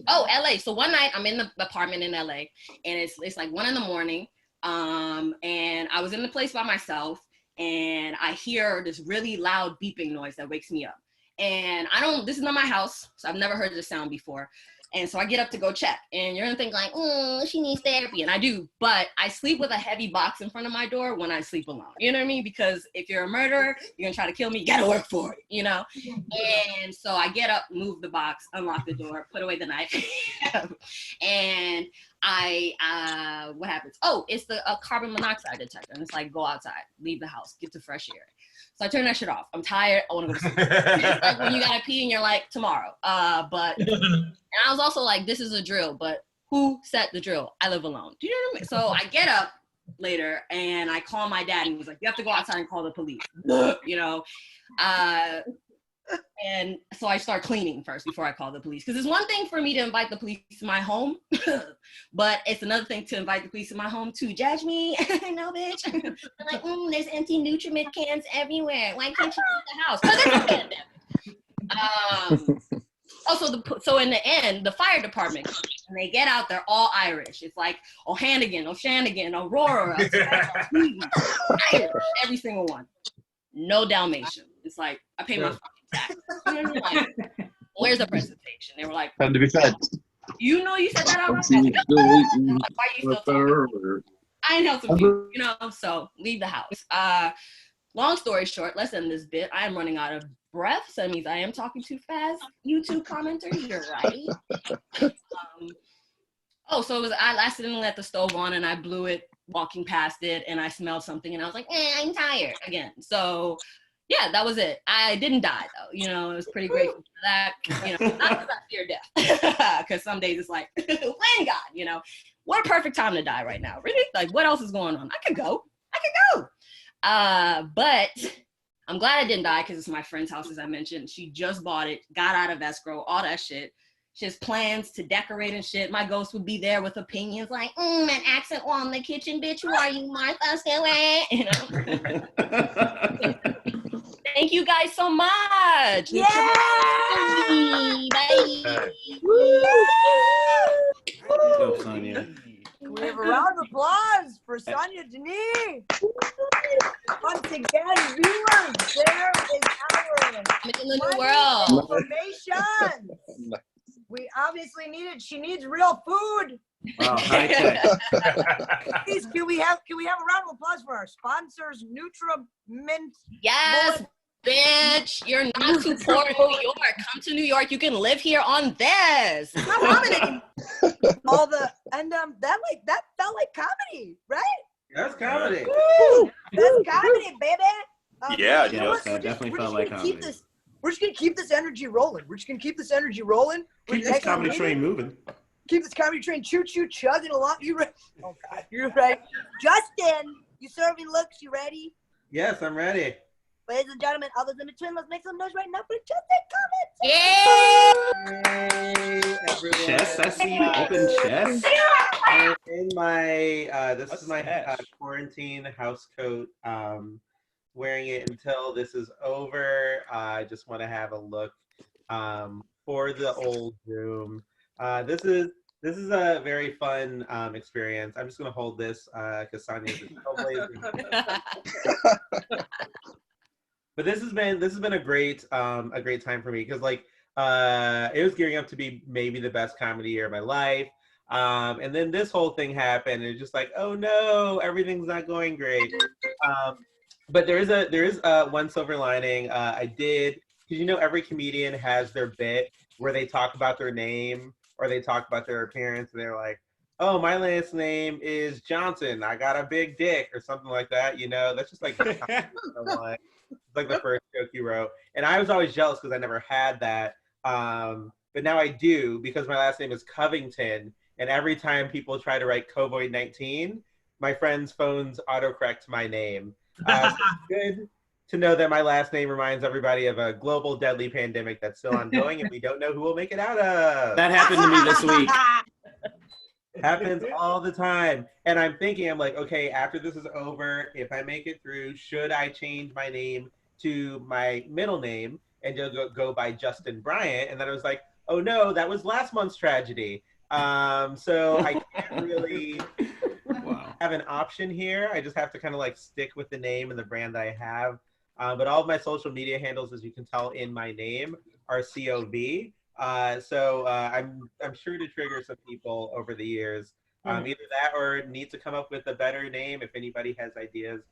Speaker 10: LA. So one night I'm in the apartment in LA and it's like 1 a.m. And I was in the place by myself and I hear this really loud beeping noise that wakes me up. And this is not my house, so I've never heard this sound before. And so I get up to go check, and you're gonna think like, she needs therapy, and I do, but I sleep with a heavy box in front of my door when I sleep alone. You know what I mean? Because if you're a murderer, you're gonna try to kill me, you gotta work for it, you know? And so I get up, move the box, unlock the door, put away the knife, and what happens? Oh, it's the carbon monoxide detector, and it's like, go outside, leave the house, get to fresh air. So I turn that shit off. I'm tired. I want to go to sleep. It's like when you gotta pee and you're like, tomorrow. And I was also like, this is a drill, but who set the drill? I live alone. Do you know what I mean? So I get up later and I call my dad, and he was like, you have to go outside and call the police. You know, and so I start cleaning first before I call the police. Because it's one thing for me to invite the police to my home, but it's another thing to invite the police to my home to judge me. No, bitch. I'm like, there's empty Nutriment cans everywhere. Why can't you leave the house? Because it's a pandemic. So in the end, the fire department comes, and they get out, they're all Irish. It's like O'Hannigan, O'Shanagan, Aurora, Irish, every single one. No Dalmatian. It's like, I pay my fucking tax. You know what I mean? Like, where's the presentation? They were like,
Speaker 12: Time to be fed.
Speaker 10: you know you said that out loud? Like, why are you still talking? I ain't helping you, you know, so leave the house. Long story short, let's end this bit. I am running out of breath, so that means I am talking too fast. YouTube commenters, you're right. So it was, I accidentally let the stove on and I blew it walking past it, and I smelled something and I was like, I'm tired again. So yeah, that was it. I didn't die though. You know, it was pretty grateful for that. You know, not because I fear death, because some days it's like, when God, you know, what a perfect time to die right now. Really? Like, what else is going on? I could go. But I'm glad I didn't die because it's my friend's house, as I mentioned. She just bought it, got out of escrow, all that shit. She has plans to decorate and shit. My ghost would be there with opinions like, an accent wall in the kitchen, bitch. Who are you, Martha Stewart? You know? Thank you guys so much.
Speaker 11: Yeah!
Speaker 10: Bye.
Speaker 5: Go, Sonia.
Speaker 11: Can we have a round of applause for Sonia Denis? Once again, viewers, there is our
Speaker 10: in the new world
Speaker 11: information. We obviously she needs real food.
Speaker 5: Wow, high tech.
Speaker 11: Please, can we have a round of applause for our sponsors, Nutriment?
Speaker 10: Yes, bitch. You're not too poor in New York. Come to New York. You can live here on this.
Speaker 11: All the that felt like comedy, right?
Speaker 9: That's comedy.
Speaker 11: Woo! That's comedy, baby.
Speaker 5: Yeah, that definitely felt like comedy.
Speaker 11: We're just gonna keep this energy rolling.
Speaker 9: Keep this comedy train moving.
Speaker 11: Keep this comedy train choo-choo chugging along. You right? Oh God, you're right. Justin, you serving looks? You ready?
Speaker 9: Yes, I'm ready.
Speaker 11: Ladies and gentlemen, others in between, let's make some noise right now for Justin
Speaker 10: comments.
Speaker 9: Yay! Everyone.
Speaker 5: Chess, I see you open chess.
Speaker 9: I'm in my this is my quarantine house coat. Wearing it until this is over. I just want to have a look for the old room. This is a very fun experience. I'm just gonna hold this because Sonia's trailblazing. But this has been a great time for me because like it was gearing up to be maybe the best comedy year of my life. And then this whole thing happened, and it's just like, oh no, everything's not going great. But there is one silver lining. I did, because you know every comedian has their bit where they talk about their name or they talk about their appearance, and they're like, oh, my last name is Johnson. I got a big dick or something like that. You know, that's just like it's like the first joke you wrote. And I was always jealous because I never had that. But now I do because my last name is Covington. And every time people try to write COVID-19, my friends' phones autocorrect my name. So it's good to know that my last name reminds everybody of a global deadly pandemic that's still ongoing and we don't know who will make it out of.
Speaker 5: That happened to me this week.
Speaker 9: Happens all the time. And I'm thinking, I'm like, okay, after this is over, if I make it through, should I change my name to my middle name and go by Justin Bryant? And then I was like, oh no, that was last month's tragedy. So I can't really have an option here. I just have to kind of like stick with the name and the brand that I have. But all of my social media handles, as you can tell in my name, are COV. I'm sure to trigger some people over the years. Either that or need to come up with a better name. If anybody has ideas,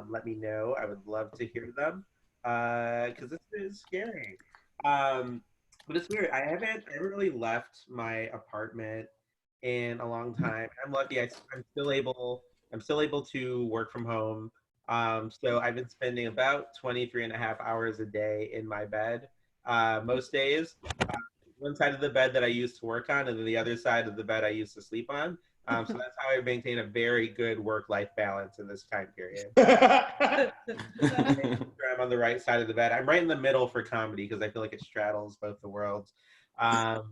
Speaker 9: let me know. I would love to hear them because this is scary. But it's weird. I haven't really left my apartment in a long time. I'm lucky. I'm still able to work from home. So I've been spending about 23 and a half hours a day in my bed most days. One side of the bed that I used to work on, and then the other side of the bed I used to sleep on. So that's how I maintain a very good work-life balance in this time period. I'm on the right side of the bed. I'm right in the middle for comedy because I feel like it straddles both the worlds. But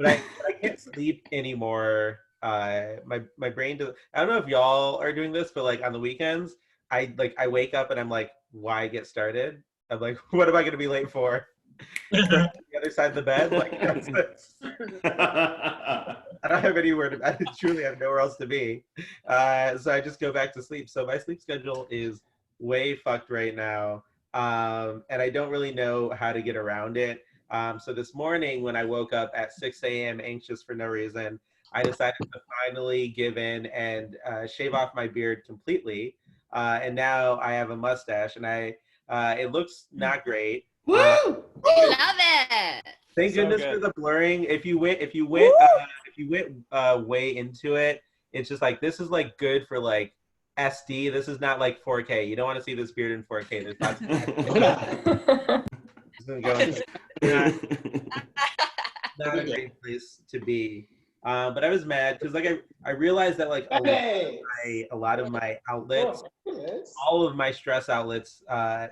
Speaker 9: I can't sleep anymore. My brain does. I don't know if y'all are doing this, but like on the weekends, I wake up and I'm like, why get started? I'm like, what am I going to be late for? The other side of the bed, like I don't have anywhere to. I truly have nowhere else to be, so I just go back to sleep. So my sleep schedule is way fucked right now, and I don't really know how to get around it. So this morning when I woke up at 6 a.m. anxious for no reason, I decided to finally give in and shave off my beard completely, and now I have a mustache, and it looks not great.
Speaker 10: Woo! We love it.
Speaker 9: Thank goodness for the blurring. If you went way into it, it's just like this is like good for like SD. This is not like 4K. You don't want to see this beard in 4K. There's lots of not a great place to be. But I was mad because like I realized that like a lot of my outlets, all of my stress outlets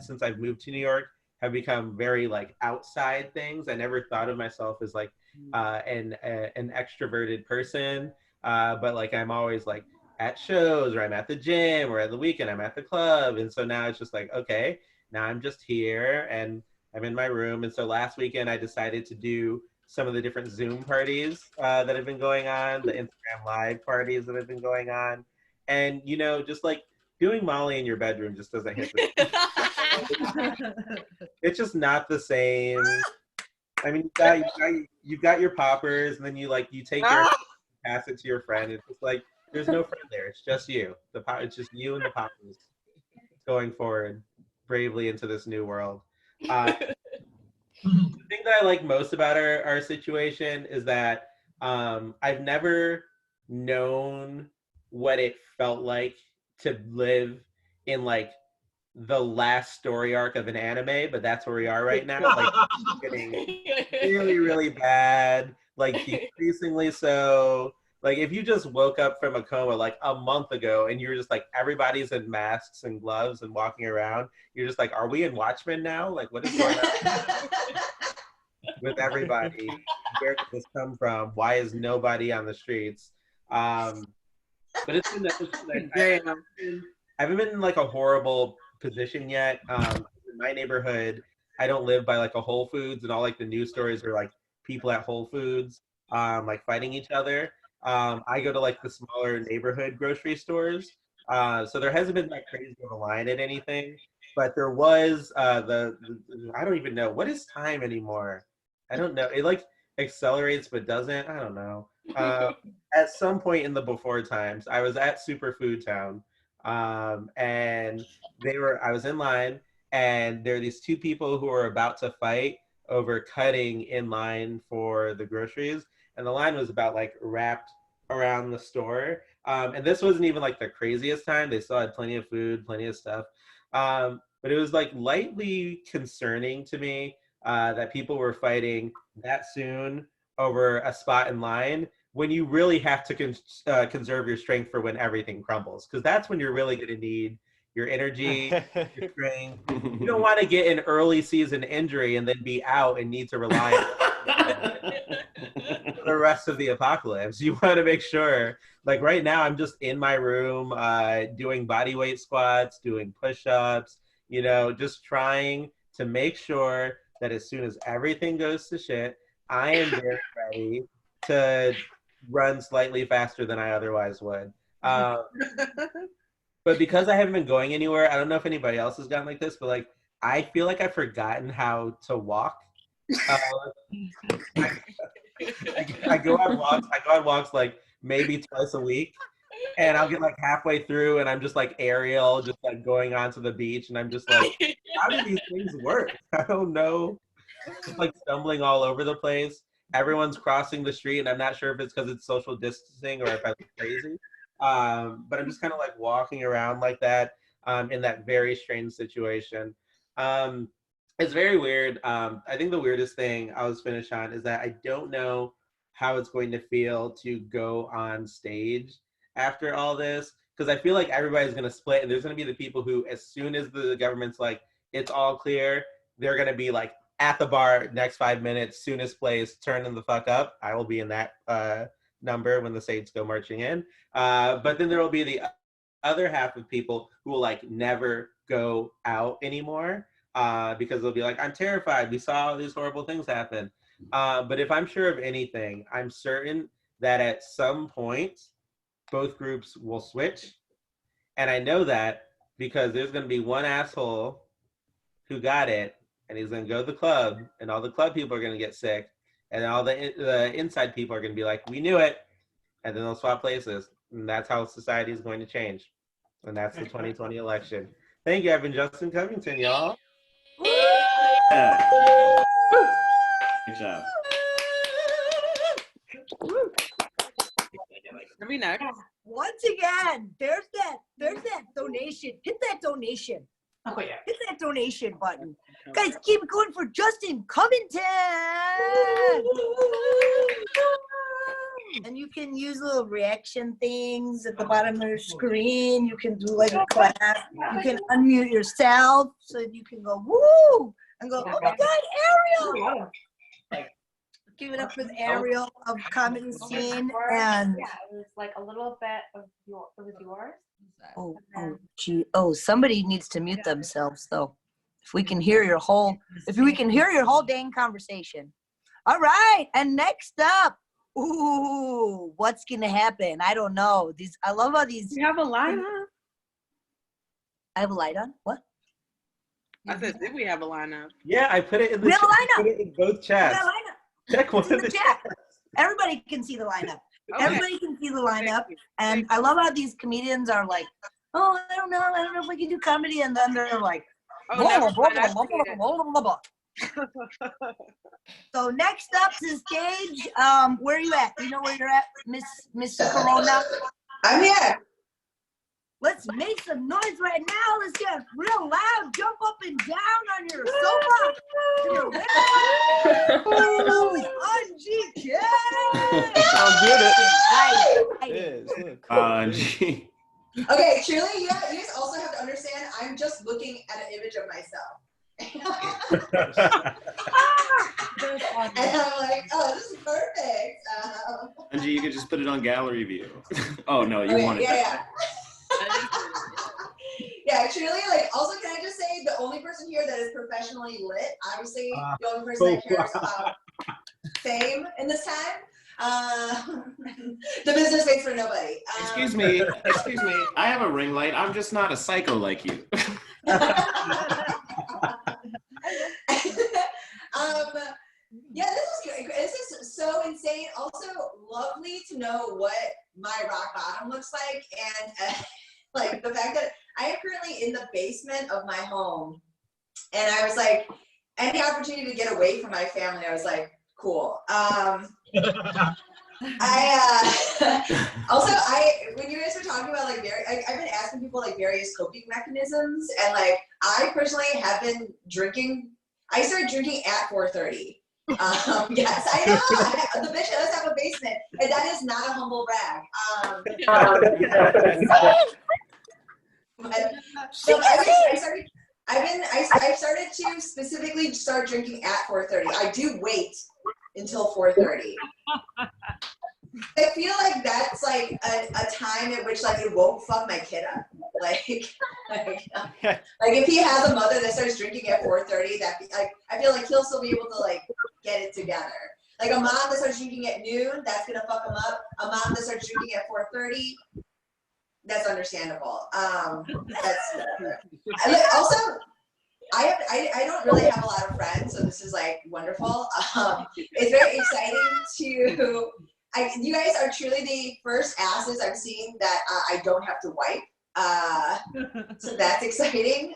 Speaker 9: since I've moved to New York have become very like outside things. I never thought of myself as like an extroverted person, but like I'm always like at shows or I'm at the gym or at the weekend I'm at the club, and so now it's just like okay, now I'm just here and I'm in my room. And so last weekend I decided to do some of the different Zoom parties that have been going on, the Instagram live parties that have been going on, and you know just like doing Molly in your bedroom just doesn't hit the it's just not the same. I mean, you've got your poppers, and then you take your pass it to your friend. It's just like there's no friend there. It's just you. It's just you and the poppers going forward bravely into this new world. The thing that I like most about our situation is that I've never known what it felt like to live in like the last story arc of an anime, but that's where we are right now. Like getting really, really bad, like decreasingly so. Like if you just woke up from a coma like a month ago and you're just like everybody's in masks and gloves and walking around, you're just like, are we in Watchmen now? Like what is going on with everybody? Where did this come from? Why is nobody on the streets? But it's been I haven't been in like a horrible position yet. In my neighborhood, I don't live by like a Whole Foods, and all like the news stories are like people at Whole Foods like fighting each other. I go to like the smaller neighborhood grocery stores, so there hasn't been that crazy of a line at anything, but there was I don't even know what is time anymore. I don't know. It like accelerates but doesn't. I don't know. At some point in the before times, I was at Superfood Town. And I was in line, and there are these two people who are about to fight over cutting in line for the groceries, and the line was about like wrapped around the store. And this wasn't even like the craziest time. They still had plenty of food, plenty of stuff. But it was like lightly concerning to me that people were fighting that soon over a spot in line, when you really have to conserve your strength for when everything crumbles, because that's when you're really going to need your energy, your strength. You don't want to get an early season injury and then be out and need to rely on the rest of the apocalypse. You want to make sure, like right now, I'm just in my room doing body weight squats, doing push-ups, just trying to make sure that as soon as everything goes to shit, I am very ready to run slightly faster than I otherwise would. But because I haven't been going anywhere, I don't know if anybody else has gotten like this, but like I feel like I've forgotten how to walk. I go on walks. I go on walks like maybe twice a week, and I'll get like halfway through, and I'm just like Ariel, just like going onto the beach, and I'm just like, how do these things work? I don't know. Just like stumbling all over the place. Everyone's crossing the street, and I'm not sure if it's because it's social distancing or if I look crazy. But I'm just kind of like walking around like that in that very strange situation. It's very weird. I think the weirdest thing I was finished on is that I don't know how it's going to feel to go on stage after all this, because I feel like everybody's going to split, and there's going to be the people who, as soon as the government's like, it's all clear, they're going to be like at the bar next 5 minutes, soonest place, turning the fuck up. I will be in that number when the Saints go marching in. But then there will be the other half of people who will like never go out anymore because they'll be like, I'm terrified. We saw all these horrible things happen. But if I'm sure of anything, I'm certain that at some point, both groups will switch. And I know that because there's going to be one asshole who got it, and he's going to go to the club, and all the club people are going to get sick, and all the inside people are going to be like, we knew it, and then they'll swap places. And that's how society is going to change. And that's the 2020 election. Thank you. I've been Justin Covington, y'all.
Speaker 5: Yeah. Good job.
Speaker 3: Maybe next.
Speaker 11: Once again, there's that donation. Hit that donation.
Speaker 13: Oh yeah.
Speaker 11: Hit that donation button. Guys, keep it going for Justin Covington. And you can use little reaction things at the bottom of your screen. You can do like a clap. You can unmute yourself so you can go woo and go, oh my God, Ariel. Give it up for the Ariel of comedy scene. And
Speaker 12: yeah, it was like a little bit of it was yours.
Speaker 11: Oh, somebody needs to mute themselves though. If we can hear your whole dang conversation. All right, and next up, ooh, what's gonna happen? I don't know. I love how these.
Speaker 3: You have a light on?
Speaker 11: I have a light on. What?
Speaker 3: I said, did we have a lineup?
Speaker 9: Yeah, I put it in the
Speaker 11: We have a lineup.
Speaker 9: put it in both chats.
Speaker 11: We have a lineup.
Speaker 9: Check one
Speaker 11: It's in
Speaker 9: of
Speaker 11: the
Speaker 9: the
Speaker 11: chat. Everybody can see the lineup.
Speaker 3: Okay.
Speaker 11: Everybody can see the lineup. And I love how these comedians are like, oh, I don't know if we can do comedy. And then they're like, blah, blah, blah, blah, blah, blah, blah, blah. So next up to stage, where are you at? You know where you're at, Mr. Corona?
Speaker 13: I'm here.
Speaker 11: Let's make some noise right now. Let's get real loud. Jump up and down on your sofa.
Speaker 7: I'll get it.
Speaker 11: Right.
Speaker 7: It is. Look.
Speaker 5: Gee.
Speaker 13: Okay, truly, you guys also have to understand, I'm just looking at an image of myself. And I'm like, oh, this is perfect.
Speaker 5: Angie, you could just put it on gallery view. Oh, no, you want it.
Speaker 13: Yeah. Yeah, truly, like, also, can I just say, the only person here that is professionally lit, obviously, the only person that cares about fame in this time, the business waits for nobody.
Speaker 5: Excuse me. I have a ring light. I'm just not a psycho like you.
Speaker 13: Yeah, this is good. This is so insane. Also, lovely to know what my rock bottom looks like, and like the fact that I am currently in the basement of my home, and I was like, any opportunity to get away from my family, I was like, cool. When you guys were talking about like I've been asking people like various coping mechanisms, and like I personally have been drinking. I started drinking at 4:30. Yes, I know. The bitch does have a basement, and that is not a humble brag. So I started to specifically start drinking at 4:30. I do wait until 4:30. I feel like that's like a time at which like it won't fuck my kid up. Like if he has a mother that starts drinking at 4:30, that like I feel like he'll still be able to like get it together. Like a mom that starts drinking at noon, that's gonna fuck him up. A mom that starts drinking at 4:30, that's understandable. That's also I don't really have a lot of friends, so this is like wonderful. It's very exciting to. You guys are truly the first asses I've seen that I don't have to wipe. So that's exciting.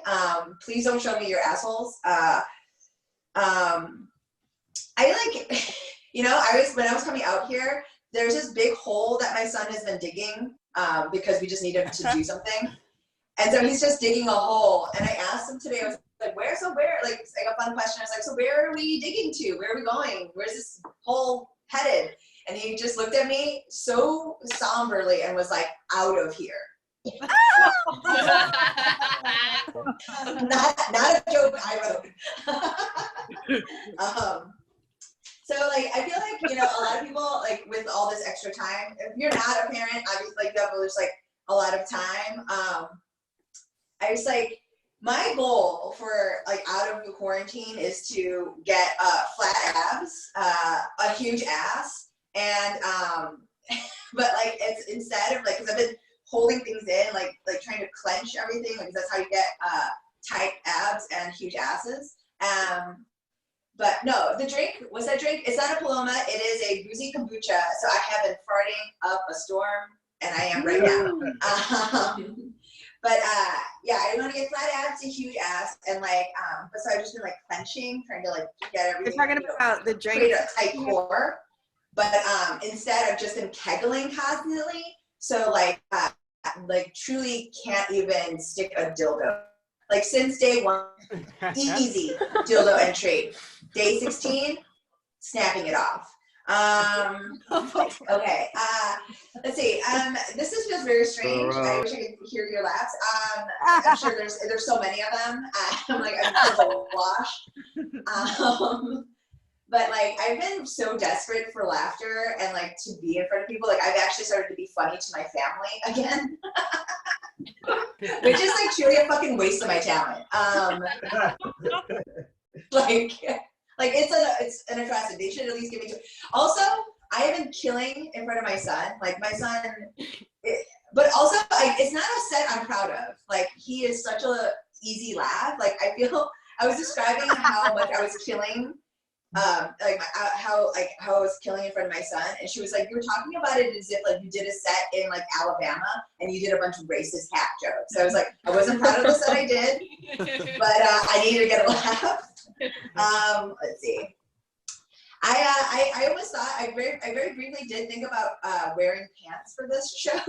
Speaker 13: Please don't show me your assholes. I like, you know, when I was coming out here, there's this big hole that my son has been digging because we just need him to do something. And so he's just digging a hole. And I asked him today, I was like, where? Like, it's like a fun question. I was like, so where are we digging to? Where are we going? Where's this hole headed? And he just looked at me so somberly and was like, out of here. not a joke I wrote. So like I feel like, you know, a lot of people like with all this extra time, if you're not a parent, obviously like you have just like a lot of time. I was like, my goal for like out of the quarantine is to get flat abs, a huge ass, and but like it's instead of like, because I've been holding things in, like trying to clench everything, because that's how you get tight abs and huge asses. But no, the drink, what's that drink? It's not a Paloma, it is a boozy kombucha. So I have been farting up a storm, and I am right now. But yeah, I want to get flat abs, a huge ass, and like, but so I've just been like clenching, trying to like get everything.
Speaker 15: You're talking about the drink.
Speaker 13: Create a tight core. But instead I've just been keggling constantly. So like truly can't even stick a dildo. Like since day 1, easy dildo entry. Day 16, snapping it off. Okay, let's see. This is just very strange. I wish I could hear your laughs. I'm sure there's so many of them. I'm like, I'm just a wash. But like, I've been so desperate for laughter and like to be in front of people. Like, I've actually started to be funny to my family again, which is like truly a fucking waste of my talent. Like it's an atrocity. They should at least give me two. Also, I have been killing in front of my son. Like my son, but also like it's not a set I'm proud of. Like he is such a easy laugh. Like I feel I was describing how much I was killing. How I was killing in front of my son, and she was like, you were talking about it as if like you did a set in like Alabama and you did a bunch of racist hack jokes. So I was like, I wasn't proud of the set I did, but I needed to get a laugh. Let's see. I almost thought I very briefly did think about wearing pants for this show.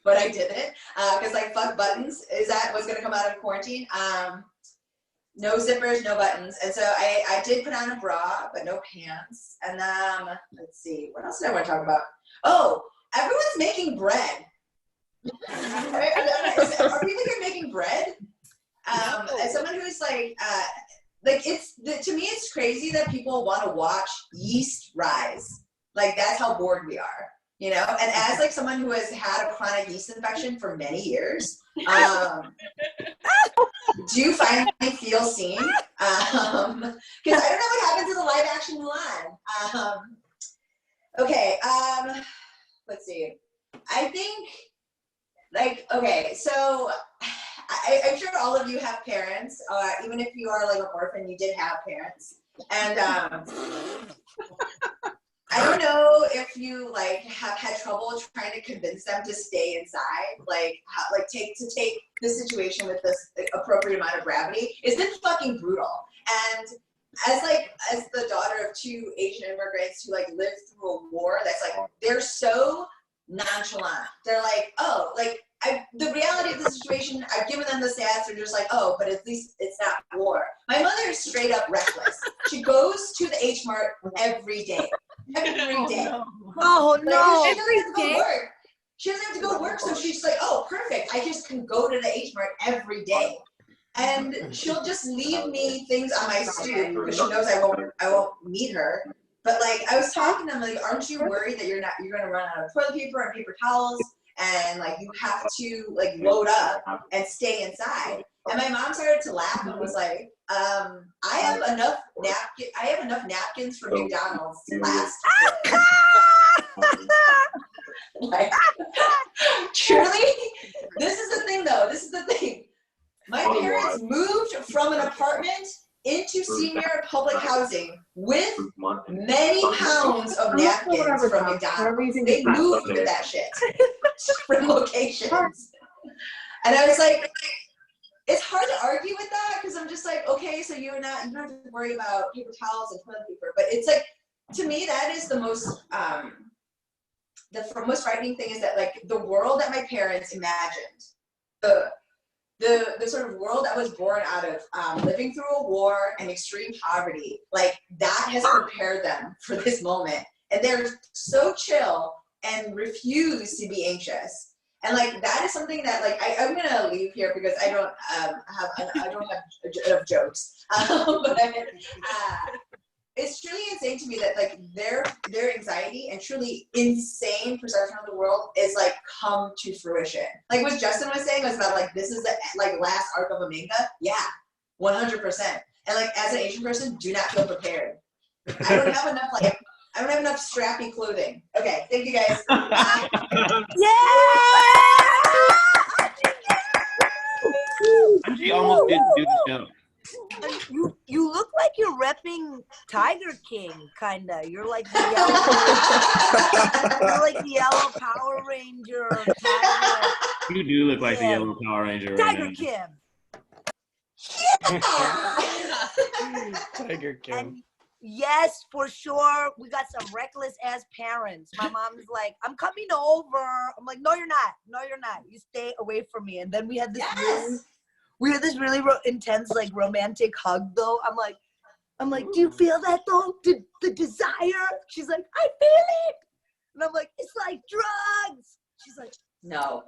Speaker 13: But I didn't, because like fuck buttons. Is that what's gonna come out of quarantine? No zippers, no buttons. And so I did put on a bra, but no pants. And let's see, what else did I want to talk about? Oh, everyone's making bread. Are people here making bread? As someone who's like to me, it's crazy that people want to watch yeast rise. Like that's how bored we are, you know? And as like someone who has had a chronic yeast infection for many years, do you finally feel seen? Because I don't know what happened to the live action Mulan. Okay, let's see. I think, like, okay, so I'm sure all of you have parents. Even if you are like an orphan, you did have parents. And I don't know if you like have had trouble trying to convince them to stay inside, like take the situation with this appropriate amount of gravity. It's been fucking brutal. And as the daughter of 2 Asian immigrants who like lived through a war, that's like they're so nonchalant. They're like, oh, like the reality of the situation, I've given them the stats, they're just like, oh, but at least it's not war. My mother is straight up reckless. She goes to the H Mart every day. Every day.
Speaker 11: Oh no.
Speaker 13: She doesn't have to go to work. She doesn't have to go to work, so she's like, oh, perfect. I just can go to the H Mart every day. And she'll just leave me things on my stoop because she knows I won't meet her. But like I was talking to them, like, aren't you worried that you're gonna run out of toilet paper and paper towels, and like you have to like load up and stay inside? And my mom started to laugh and was like, I have enough napkins from McDonald's to last. Like, truly, this is the thing though. This is the thing. My parents moved from an apartment into senior public housing with many pounds of napkins from McDonald's. They moved with that shit from locations. And I was like, it's hard to argue with that because I'm just like, okay, so you don't have to worry about paper towels and toilet paper. But it's like, to me, that is the most, the most frightening thing is that like the world that my parents imagined, the sort of world that was born out of living through a war and extreme poverty, like that has prepared them for this moment. And they're so chill and refuse to be anxious. And like that is something that like I'm gonna leave here because I don't have enough jokes. But it's truly insane to me that like their anxiety and truly insane perception of the world is like come to fruition. Like what Justin was saying was about like this is the like last arc of a manga. Yeah, 100%. And like as an Asian person, do not feel prepared. I don't have enough strappy clothing. Okay, thank you guys.
Speaker 5: Angie almost didn't do the show.
Speaker 11: You look like you're repping Tiger King, kinda. You're like the yellow, you're like the yellow Power Ranger. Tiger.
Speaker 5: You do look like the yellow Power Ranger right
Speaker 11: Tiger
Speaker 5: now.
Speaker 11: Kim.
Speaker 7: Tiger Kim.
Speaker 11: And yes, for sure. We got some reckless ass parents. My mom's like, I'm coming over. I'm like, no, you're not. No, you're not. You stay away from me. And then we had this really intense, like romantic hug though. I'm like, do you feel that though? The desire? She's like, I feel it. And I'm like, it's like drugs. She's like,
Speaker 13: no,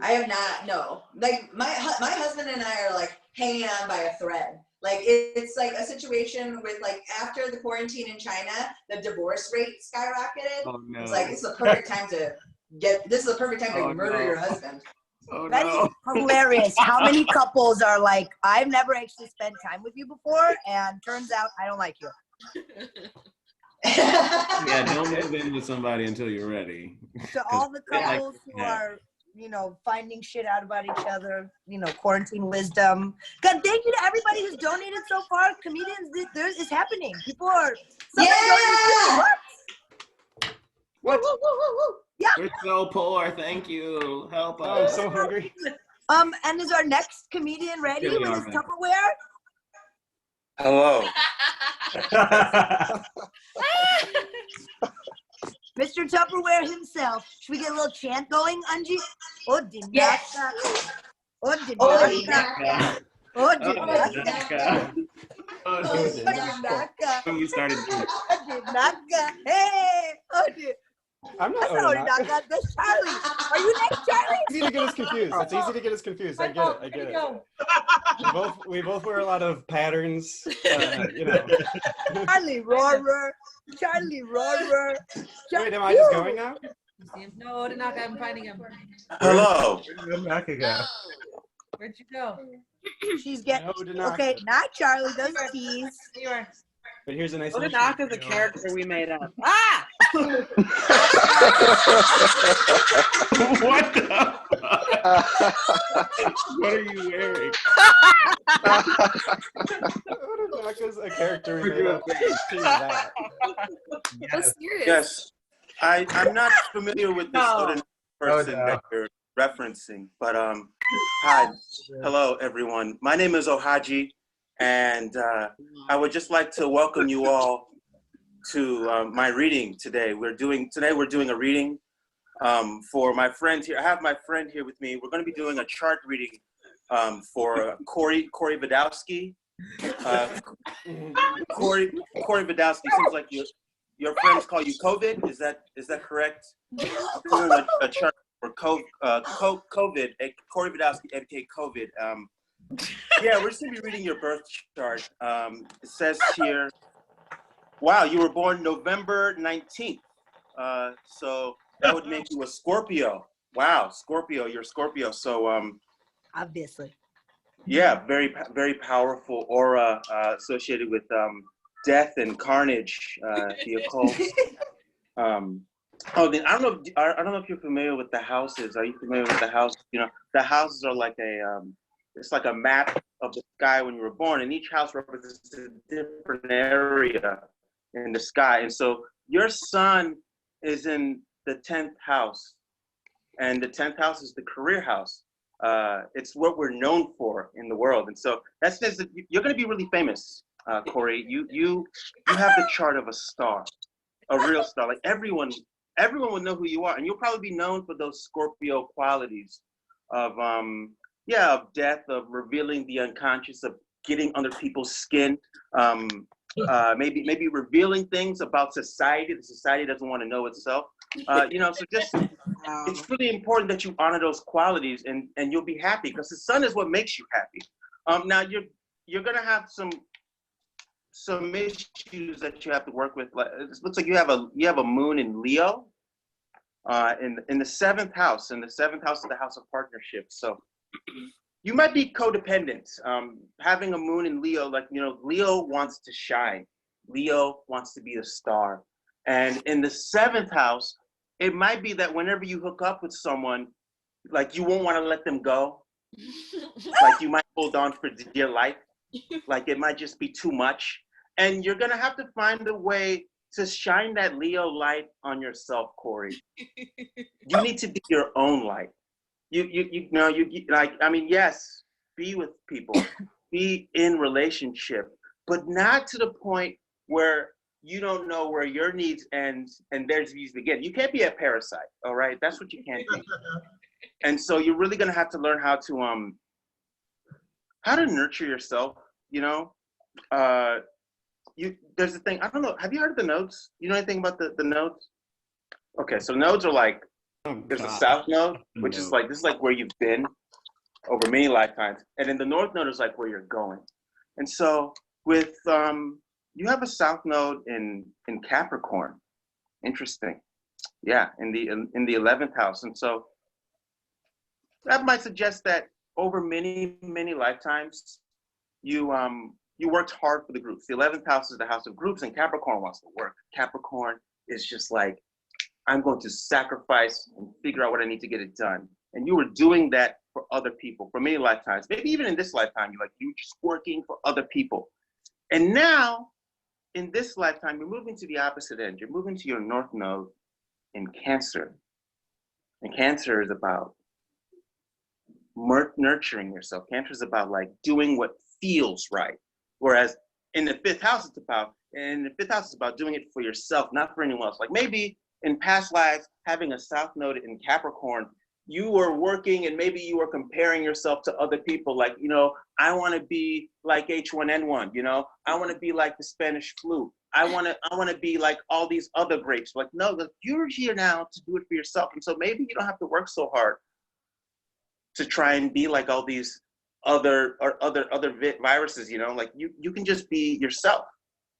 Speaker 13: I have not. No, like my husband and I are like hanging on by a thread. Like it's like a situation with like after the quarantine in China, the divorce rate skyrocketed.
Speaker 5: Oh, no.
Speaker 13: It's like it's the perfect time to murder your husband.
Speaker 5: Oh,
Speaker 11: that
Speaker 5: no.
Speaker 11: is hilarious. How many couples are like, I've never actually spent time with you before, and turns out I don't like you.
Speaker 5: Yeah, don't move in with somebody until you're ready.
Speaker 11: To all the couples who are, you know, finding shit out about each other, you know, quarantine wisdom. God, thank you to everybody who's donated so far. Comedians, it's happening. People are.
Speaker 5: What?
Speaker 11: Woo, woo, woo, woo. Yeah.
Speaker 5: We're so poor. Thank you. Help us.
Speaker 7: Oh, I'm so hungry.
Speaker 11: And is our next comedian ready
Speaker 5: Here we
Speaker 11: with
Speaker 5: are,
Speaker 11: his
Speaker 5: man.
Speaker 11: Tupperware?
Speaker 15: Hello.
Speaker 11: Mr. Tupperware himself. Should we get a little chant going, Anji? Oh,
Speaker 13: Yes.
Speaker 11: Oh,
Speaker 5: When you started doing it.
Speaker 11: Hey,
Speaker 7: I'm not
Speaker 11: that's
Speaker 7: Odinaka.
Speaker 11: That's Charlie. Are you next, Charlie?
Speaker 7: It's easy to get us confused. It's easy to get us confused. I get it. We both wear a lot of patterns. You know.
Speaker 11: Charlie Roarer.
Speaker 7: Wait, am I just going now?
Speaker 1: No, Odinaka, I'm finding him.
Speaker 15: Hello.
Speaker 1: Where'd you go?
Speaker 11: She's getting okay. Not Charlie. Those teas.
Speaker 1: You are.
Speaker 7: But here's a nice.
Speaker 3: Odinaka's a character we made up. Ah!
Speaker 5: What the fuck? What are you wearing?
Speaker 7: Odinaka's a character we made up.
Speaker 15: Yes. Yes. I'm not familiar with this Odinaka person that you're referencing, but hi, hello everyone. My name is Ohaji, and I would just like to welcome you all to my reading today. We're doing a reading for my friend here. I have my friend here with me. We're going to be doing a chart reading for Corey Vidowski. Corey Vidowski, seems like your friends call you COVID. Is that correct? Doing a chart for COVID, Corey Vidowski, aka COVID. Yeah, we're just gonna be reading your birth chart. It says here, wow, you were born November 19th. So that would make you a Scorpio. Wow, Scorpio, you're Scorpio. So
Speaker 11: obviously.
Speaker 15: Yeah, very, very powerful aura associated with death and carnage, the occult. Then I don't know if you're familiar with the houses. Are you familiar with the house? You know, the houses are like it's like a map of the sky when you were born, and each house represents a different area in the sky. And so your sun is in the 10th house, and the 10th house is the career house. It's what we're known for in the world. And so that says that you're going to be really famous, Corey. You have the chart of a star, a real star. Like everyone will know who you are, and you'll probably be known for those Scorpio qualities of of death, of revealing the unconscious, of getting under people's skin, maybe revealing things about society. The society doesn't want to know itself. So just it's really important that you honor those qualities, and you'll be happy, because the sun is what makes you happy. Now you're gonna have some issues that you have to work with. Like, it looks like you have a moon in Leo, in the 7th house, and the 7th house is the house of partnerships. So you might be codependent. Having a moon in Leo, Leo wants to shine. Leo wants to be a star. And in the 7th house, it might be that whenever you hook up with someone, like you won't want to let them go. Like you might hold on for dear life. Like it might just be too much. And you're going to have to find a way to shine that Leo light on yourself, Corey. You need to be your own light. Yes, be with people, be in relationship, but not to the point where you don't know where your needs end and theirs needs begin. You can't be a parasite, all right? That's what you can't do. And so you're really gonna have to learn how to nurture yourself, there's a thing, I don't know, have you heard of the nodes? You know anything about the nodes? Okay, so nodes are like, there's a south node, which is like, this is like where you've been over many lifetimes. And then the north node is like where you're going. And so with, you have a south node in Capricorn. Interesting. Yeah, in the 11th house. And so that might suggest that over many, many lifetimes, you worked hard for the groups. The 11th house is the house of groups, and Capricorn wants to work. Capricorn is just like, I'm going to sacrifice and figure out what I need to get it done. And you were doing that for other people for many lifetimes. Maybe even in this lifetime, you're just working for other people. And now, in this lifetime, you're moving to the opposite end. You're moving to your north node in Cancer. And Cancer is about nurturing yourself. Cancer is about like doing what feels right. Whereas in the 5th house, it's about doing it for yourself, not for anyone else. Like maybe in past lives, having a south node in Capricorn, you were working and maybe you were comparing yourself to other people. Like, I want to be like H1N1, I want to be like the Spanish flu. I want to be like all these other grapes. Like, no, you're here now to do it for yourself. And so maybe you don't have to work so hard to try and be like all these other viruses, like you can just be yourself.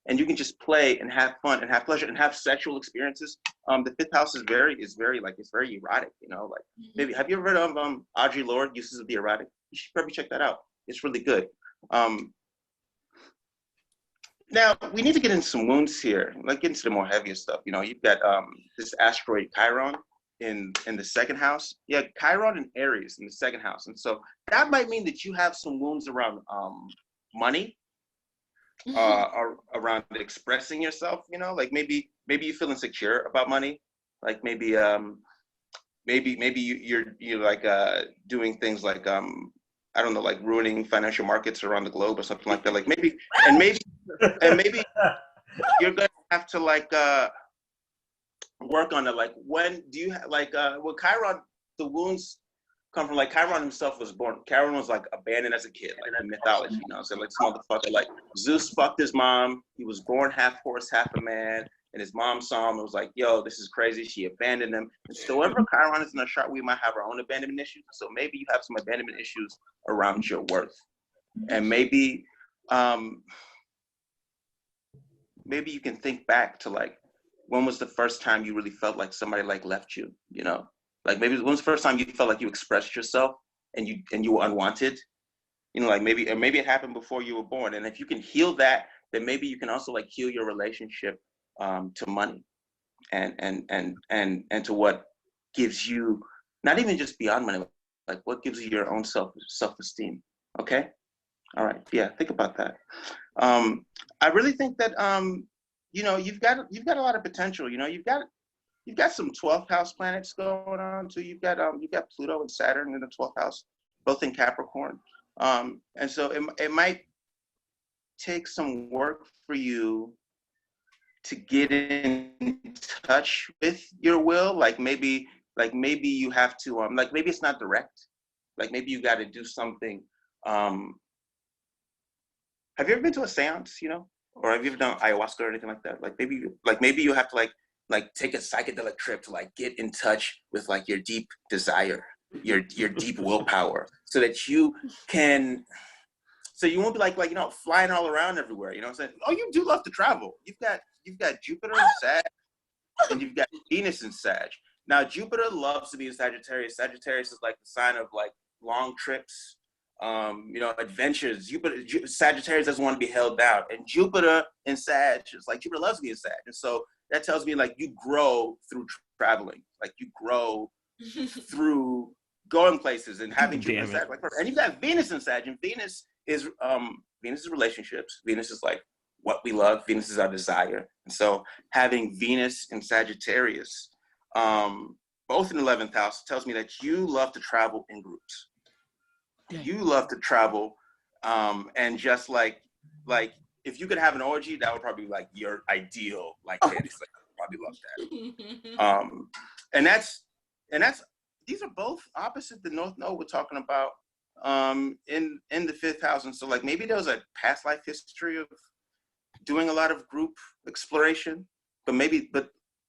Speaker 15: And you can just play and have fun and have pleasure and have sexual experiences. The 5th house is very erotic, like maybe, have you ever read of Audre Lorde, Uses of the Erotic? You should probably check that out. It's really good. Now we need to get into some wounds here, like get into the more heavier stuff. You've got this asteroid Chiron in the 2nd house. Yeah, Chiron and Aries in the 2nd house. And so that might mean that you have some wounds around money. Around expressing yourself, like maybe you feel insecure about money, like maybe you're like doing things like I don't know, like ruining financial markets around the globe or something like that. Like maybe you're gonna have to like work on it. Like when do you with Chiron, the wounds come from like Chiron himself was born. Chiron was like abandoned as a kid, like in mythology, So like this motherfucker, like Zeus fucked his mom. He was born half horse, half a man, and his mom saw him and was like, "Yo, this is crazy." She abandoned him. And so wherever Chiron is in a chart, we might have our own abandonment issues. So maybe you have some abandonment issues around your worth, and maybe you can think back to like when was the first time you really felt like somebody like left you, Like maybe when was the first time you felt like you expressed yourself and you were unwanted? Like maybe it happened before you were born. And if you can heal that, then maybe you can also like heal your relationship to money and to what gives you, not even just beyond money, like what gives you your own self-esteem. Okay. All right. Yeah. Think about that. I really think that you know, you've got a lot of potential. You know, you've got some 12th house planets going on too. You've got Pluto and Saturn in the 12th house, both in Capricorn. And so it might take some work for you to get in touch with your will. Like maybe you have to like maybe it's not direct. Like maybe you got to do something. Have you ever been to a seance, you know? Or have you ever done ayahuasca or anything like that? Like maybe you have to like take a psychedelic trip to like get in touch with like your deep desire, your deep willpower, so that you can, so you won't be like you know, flying all around everywhere. You know what I'm saying? Oh, you do love to travel. You've got Jupiter in Sag, and you've got Venus in Sag. Now Jupiter loves to be in Sagittarius. Sagittarius is like the sign of like long trips, you know, adventures. Sagittarius doesn't want to be held down, and Jupiter in Sag is like Jupiter loves to be in Sag, and so that tells me like you grow through traveling, like you grow through going places and having Jupiter in Sag. Like, and you've got Venus in Sag, and Venus is relationships. Venus is like what we love. Venus is our desire, and so having Venus in Sagittarius, both in the 11th house, tells me that you love to travel in groups. You love to travel, and just like if you could have an orgy, that would probably be like your ideal like candy. Like, I probably love that. And that's these are both opposite the North Node we're talking about in the 5th house, and so like maybe there was a past life history of doing a lot of group exploration, but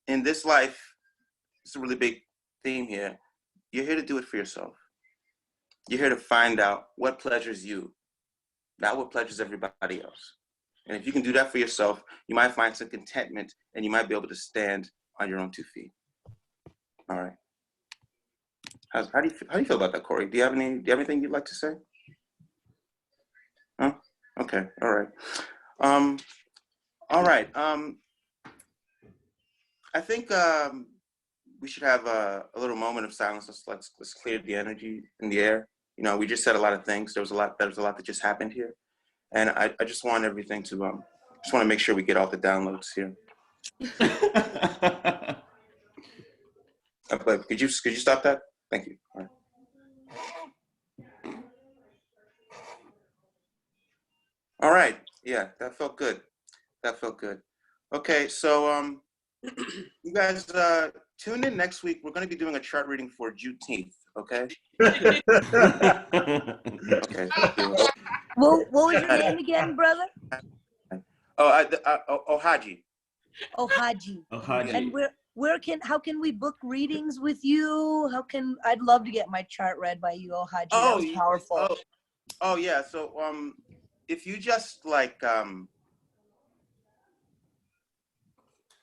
Speaker 15: in this life, it's a really big theme here. You're here to do it for yourself. You're here to find out what pleasures you, not what pleasures everybody else. And if you can do that for yourself, you might find some contentment, and you might be able to stand on your own 2 feet. All right. How do you feel about that, Corey? Do you have anything you'd like to say? Huh? Okay. All right. All right. I think we should have a little moment of silence. Let's clear the energy in the air. You know, we just said a lot of things. There was a lot that just happened here, and I just want everything to just want to make sure we get all the downloads here. But could you stop that? Thank you. All right. All right. Yeah, that felt good. Okay, so you guys tune in next week. We're going to be doing a chart reading for Juneteenth. Okay. Okay.
Speaker 11: What was your name again, brother?
Speaker 15: Ohaji.
Speaker 11: Ohaji.
Speaker 5: Ohaji.
Speaker 11: And how can we book readings with you? I'd love to get my chart read by you, Ohaji. That was powerful.
Speaker 15: Oh yeah. So if you just like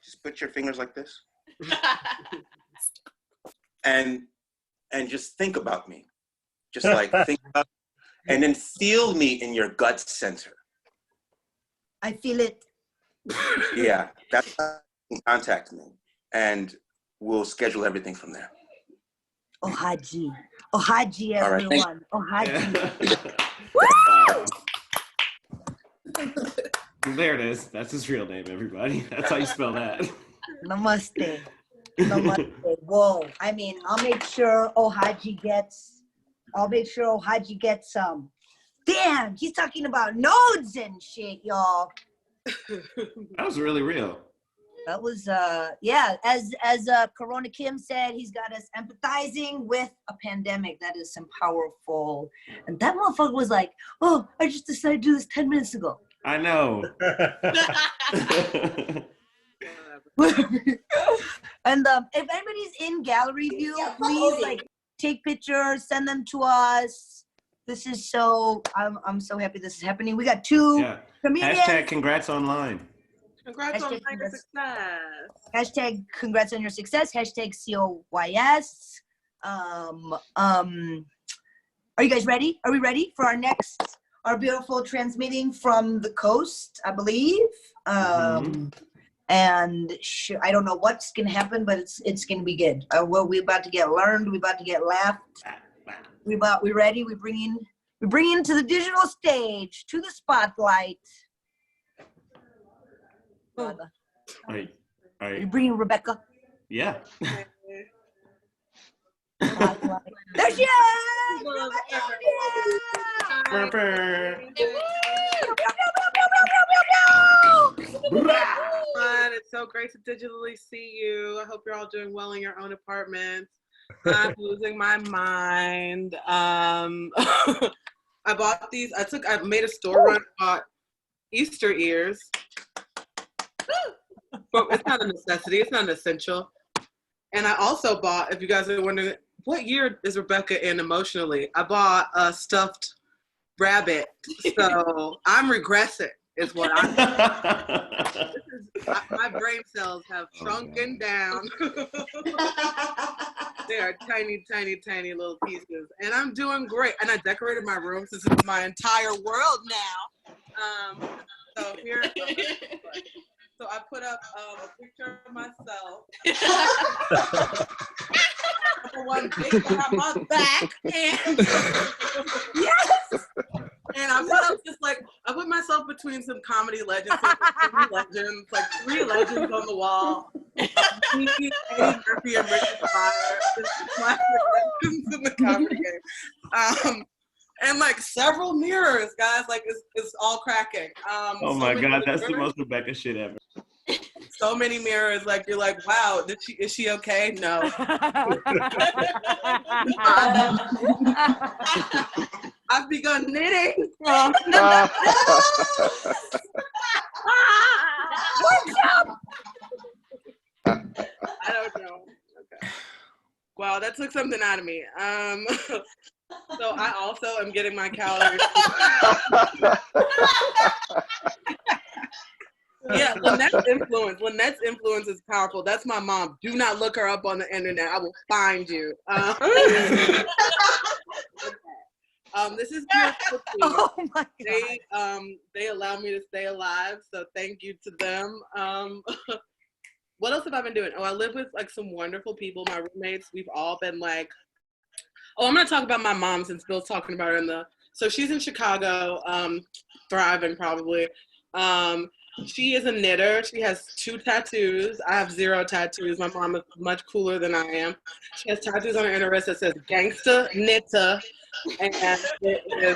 Speaker 15: just put your fingers like this and just think about me. Just like think about, and then feel me in your gut center.
Speaker 11: I feel it.
Speaker 15: Yeah, that's how you can contact me, and we'll schedule everything from there.
Speaker 11: Ohaji, everyone. Ohaji.
Speaker 5: There it is. That's his real name, everybody. That's how you spell that.
Speaker 11: Namaste. Whoa. I mean, I'll make sure Ohaji gets some. Damn, he's talking about nodes and shit, y'all.
Speaker 5: That was really real.
Speaker 11: That was yeah, as Corona Kim said, he's got us empathizing with a pandemic. That is some powerful. And that motherfucker was like, oh, I just decided to do this 10 minutes ago.
Speaker 5: I know.
Speaker 11: And if anybody's in gallery view, please like take pictures, send them to us. This is I'm so happy this is happening. We got 2 comedians.
Speaker 5: Hashtag congrats online.
Speaker 3: Congrats on your success.
Speaker 11: Hashtag congrats on your success. Hashtag COYS. Are you guys ready? Are we ready for our beautiful transmitting from the coast, I believe? And I don't know what's gonna happen, but it's gonna be good. We're about to get learned. We're about to get laughed. We ready? We bringing We bring you to the digital stage, to the spotlight. Father.
Speaker 5: All right.
Speaker 11: You bringing Rebecca?
Speaker 5: Yeah.
Speaker 11: There she is!
Speaker 3: It's so great to digitally see you. I hope you're all doing well in your own apartments. I'm losing my mind. I bought these. I made a store run, bought Easter ears. But it's not a necessity. It's not an essential. And I also bought, if you guys are wondering, what year is Rebecca in emotionally? I bought a stuffed rabbit. So I'm regressing is what I'm my brain cells have shrunken down. They are tiny, tiny, tiny little pieces. And I'm doing great. And I decorated my room since it's my entire world now. So here, so I put up a picture of myself. One big one on my back. And yes! And I put up just like, I put myself between some comedy legends, like three legends on the wall. Me, Eddie Murphy, and Richard Pryor. My legends in the comedy game. And like several mirrors, guys, like it's all cracking.
Speaker 5: Oh my God, that's the most Rebecca shit ever.
Speaker 3: So many mirrors, like you're like, wow, is she okay? No. I've begun knitting. I don't know. Okay. Wow, that took something out of me. So I also am getting my calories. Yeah, Lynette's influence is powerful. That's my mom. Do not look her up on the internet. I will find you. This is beautiful.
Speaker 11: Oh my God.
Speaker 3: They allow me to stay alive, so thank you to them. What else have I been doing? Oh, I live with like some wonderful people. My roommates. We've all been like. Oh, I'm gonna talk about my mom since Bill's talking about her so she's in Chicago, thriving probably. She is a knitter. She has 2 tattoos. I have 0 tattoos. My mom is much cooler than I am. She has tattoos on her inner wrist that says "Gangsta Knitter," and it is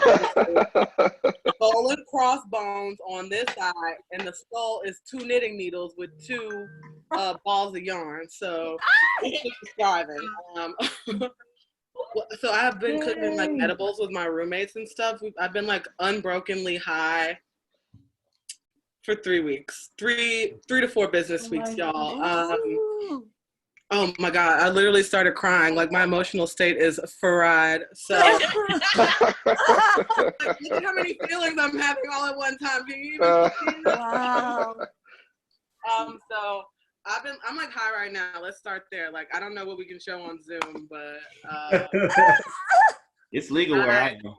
Speaker 3: skull and crossbones on this side, and the skull is 2 knitting needles with 2 balls of yarn. So it's just thriving. So I have been cooking like edibles with my roommates and stuff. I've been like unbrokenly high for 3 weeks, 3 to 4 business weeks, y'all. Oh my God, I literally started crying. Like my emotional state is fried. So like, look at how many feelings I'm having all at one time. Can you even see that?
Speaker 11: Wow.
Speaker 3: So I'm like high right now. Let's start there. Like I don't know what we can show on Zoom, but
Speaker 5: it's legal where I am.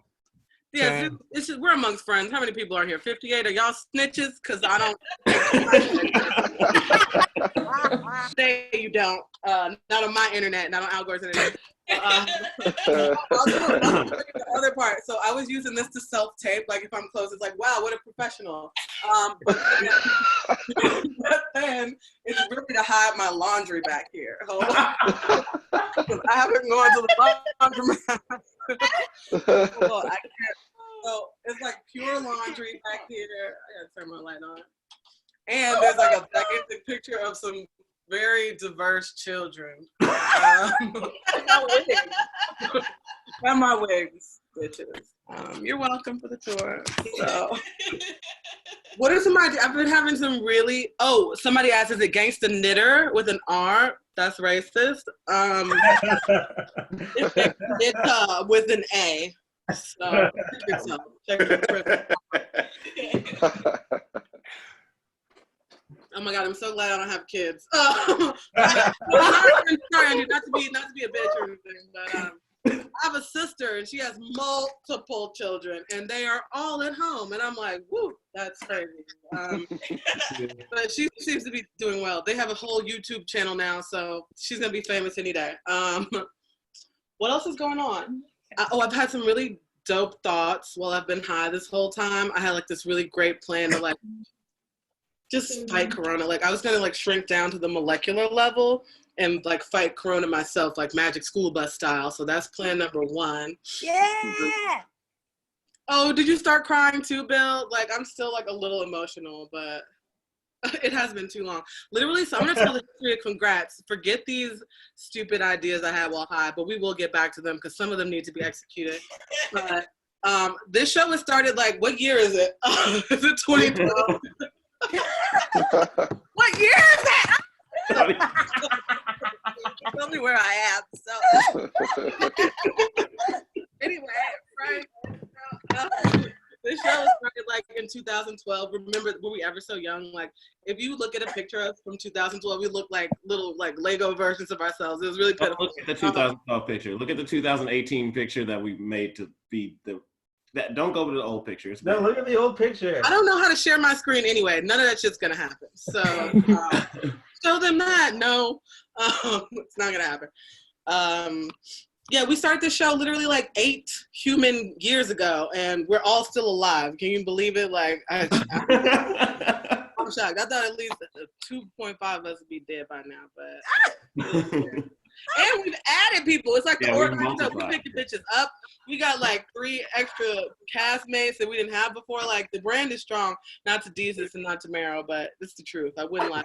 Speaker 3: Yeah, it's just, we're amongst friends. How many people are here? 58. Are y'all snitches? Because I don't. Say you don't. Not on my internet. Not on Al Gore's internet. I'll do the other part. So I was using this to self-tape. Like if I'm close, it's like, wow, what a professional. But then it's really to hide my laundry back here. Hold on. I haven't gone to the laundromat. Well, I can't. So it's like pure laundry back here. I gotta turn my light on. And there's like a gigantic picture of some very diverse children. And my wigs, bitches. You're welcome for the tour. So, what are some ideas? I've been having some really. Oh, somebody asked, is it gangsta knitter with an R? That's racist. It's knitter with an A. So check your Oh my God, I'm so glad I don't have kids. Sorry, Andy, not to be a bitch or anything, but I have a sister and she has multiple children and they are all at home, and I'm like, woo, that's crazy. But she seems to be doing well. They have a whole YouTube channel now, so she's gonna be famous any day. What else is going on? I've had some really dope thoughts while I've been high this whole time. I had like this really great plan to like just fight Corona. Like I was gonna like shrink down to the molecular level and like fight Corona myself, like Magic School Bus style. So that's plan number 1.
Speaker 11: Yeah.
Speaker 3: Oh, did you start crying too, Bill? Like I'm still like a little emotional, but it has been too long. Literally, so I'm gonna tell the history of congrats. Forget these stupid ideas I had while high, but we will get back to them because some of them need to be executed. But this show was started like, what year is it? Is it 2012? What year is it? Tell me where I am. So anyway, right? This show was started like in 2012. Remember, were we ever so young? Like, if you look at a picture of us from 2012, we look like little like Lego versions of ourselves. It was really pitiful.
Speaker 5: Look at the 2012 picture. Look at the 2018 picture that we made to be the. That don't go to the old picture.
Speaker 9: No, look at the old picture.
Speaker 3: I don't know how to share my screen anyway. None of that shit's gonna happen. So show them that. No, it's not gonna happen. Yeah, we started this show literally like 8 human years ago, and we're all still alive. Can you believe it? Like, I'm shocked. I thought at least 2.5 of us would be dead by now, but. And we've added people. It's like the organizer. We picked the bitches up. We got like 3 extra castmates that we didn't have before. Like the brand is strong. Not to Jesus and not to Mero, but it's the truth. I wouldn't lie.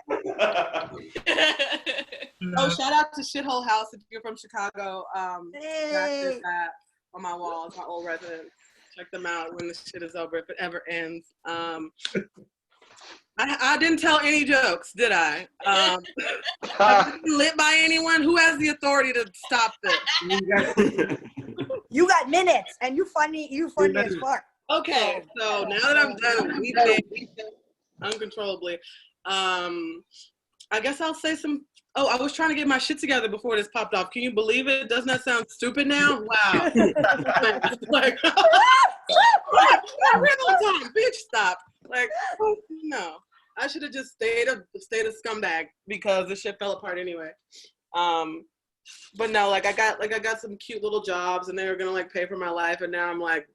Speaker 3: Oh, shout out to Shithole House if you're from Chicago. Hey. That on my walls, my old residence. Check them out when this shit is over, if it ever ends. I didn't tell any jokes, did I? I didn't lit by anyone. Who has the authority to stop this?
Speaker 11: You got minutes, and you funny as fuck.
Speaker 3: Okay, so now that I'm done weeping uncontrollably, I guess I'll say some. Oh, I was trying to get my shit together before this popped off. Can you believe it? Doesn't that sound stupid now? Wow. Like, I ran on time. Bitch, stop. Like, no. I should have just stayed a scumbag because the shit fell apart anyway. But no, I got some cute little jobs and they were gonna like pay for my life, and now I'm like,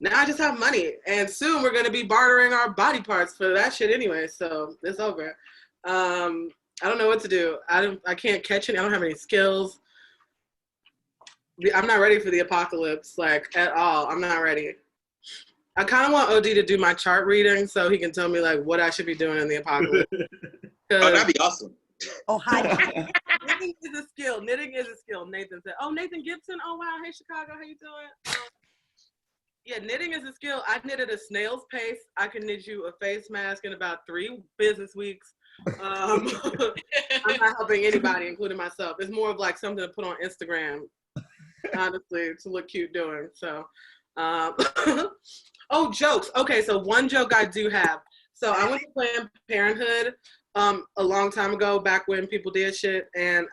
Speaker 3: now I just have money, and soon we're gonna be bartering our body parts for that shit anyway. So it's over. I don't know what to do. I can't catch any. I don't have any skills. I'm not ready for the apocalypse, like at all. I'm not ready. I kind of want OD to do my chart reading so he can tell me like what I should be doing in the apocalypse.
Speaker 15: Oh, that'd be awesome.
Speaker 11: Oh, hi.
Speaker 3: Knitting is a skill. Knitting is a skill. Nathan said, "Oh, Nathan Gibson. Oh, wow. Hey, Chicago. How you doing?" Yeah, knitting is a skill. I knitted a snail's pace. I can knit you a face mask in about 3 business weeks. I'm not helping anybody, including myself. It's more of like something to put on Instagram, honestly, to look cute doing. So. Oh, jokes. Okay, so one joke I do have. So I went to Planned Parenthood a long time ago, back when people did shit, and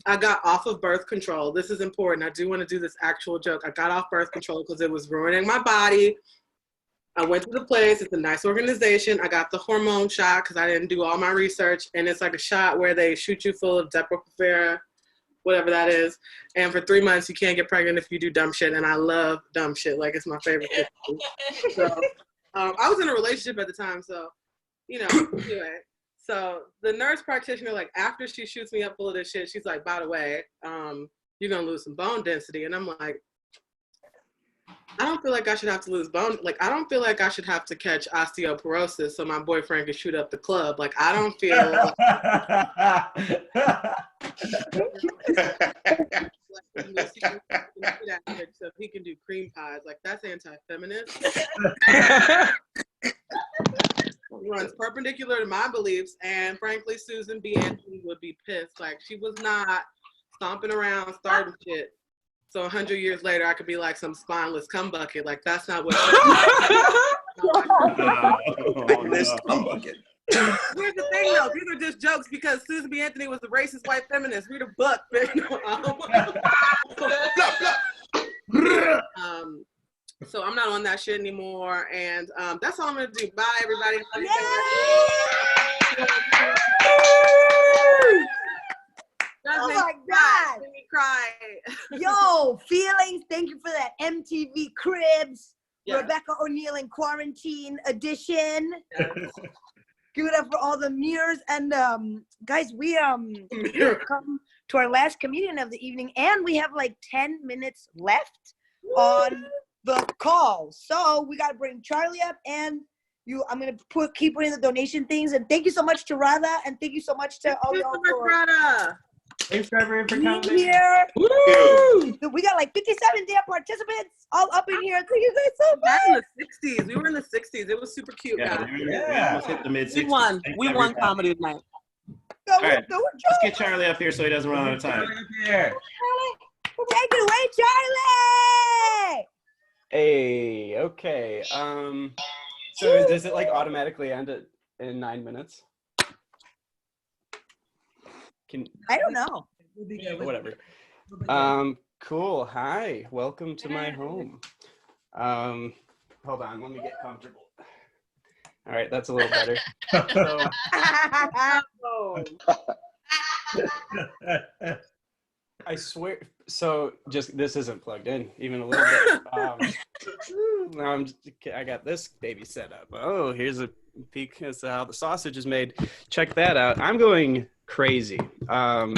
Speaker 3: I got off of birth control. This is important. I do want to do this actual joke. I got off birth control because it was ruining my body. I went to the place. It's a nice organization. I got the hormone shot because I didn't do all my research, and it's like a shot where they shoot you full of Depo-Provera, whatever that is, and for 3 months you can't get pregnant if you do dumb shit, and I love dumb shit. Like, it's my favorite shit. So I was in a relationship at the time, so anyway. So the nurse practitioner, like, after she shoots me up full of this shit, she's like, by the way, you're gonna lose some bone density. And I'm like, I don't feel like I should have to lose bone. Like, I don't feel like I should have to catch osteoporosis so my boyfriend can shoot up the club. Like, I don't feel so he can do cream pies. Like, that's anti-feminist. Runs perpendicular to my beliefs, and frankly, Susan B. Anthony would be pissed. Like, she was not stomping around starting shit. So 100 years later, I could be like some spineless cum bucket. Like, that's not what.
Speaker 15: This cum bucket.
Speaker 3: Here's the thing, though. These are just jokes because Susan B. Anthony was a racist white feminist. Read a book. So I'm not on that shit anymore, and that's all I'm gonna do. Bye, everybody.
Speaker 11: Oh my God.
Speaker 3: Made me cry.
Speaker 11: Yo, feelings. Thank you for that MTV Cribs.
Speaker 3: Yeah.
Speaker 11: Rebecca O'Neill in Quarantine Edition. Give it up for all the mirrors. And guys, we come to our last comedian of the evening, and we have like 10 minutes left on the call. So we got to bring Charlie up, and I'm going to keep putting the donation things. And thank you so much to Radha, and thank you so much to all y'all for
Speaker 9: Thanks for everyone for
Speaker 11: being
Speaker 9: coming.
Speaker 11: here.
Speaker 9: Woo!
Speaker 11: We got like 57 damn participants all up in here. Thank you guys so
Speaker 3: Back
Speaker 11: much.
Speaker 3: in the 60s. We were in the 60s. It was super cute,
Speaker 5: Yeah,
Speaker 3: guys.
Speaker 5: we almost hit the mid 60s.
Speaker 3: We won. We won comedy tonight.
Speaker 5: All right, let's get Charlie up here so he doesn't run out of time.
Speaker 11: Take it away, Charlie.
Speaker 7: Hey, okay. So does it like automatically end it in 9 minutes?
Speaker 11: I don't know.
Speaker 7: Whatever. Cool. Hi. Welcome to my home. Hold on. Let me get comfortable. All right. That's a little better. I swear. So just this isn't plugged in even a little bit. Now I got this baby set up. Oh, here's a peek as to how the sausage is made. Check that out. I'm going crazy. I'm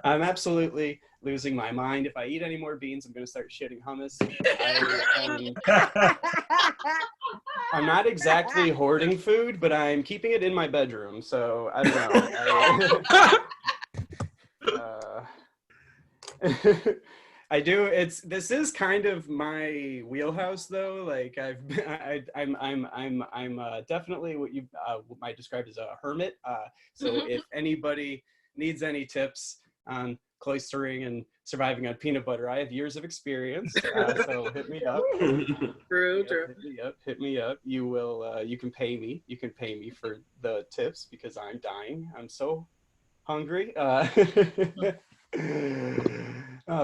Speaker 7: absolutely losing my mind. If I eat any more beans, I'm going to start shitting hummus. I'm not exactly hoarding food, but I'm keeping it in my bedroom. So I don't know. I do. This is kind of my wheelhouse, though. Like I'm definitely what you might describe as a hermit. So if anybody needs any tips on cloistering and surviving on peanut butter, I have years of experience. So hit me up.
Speaker 3: True.
Speaker 7: Hit me up. You will. You can pay me. You can pay me for the tips because I'm dying. I'm so hungry.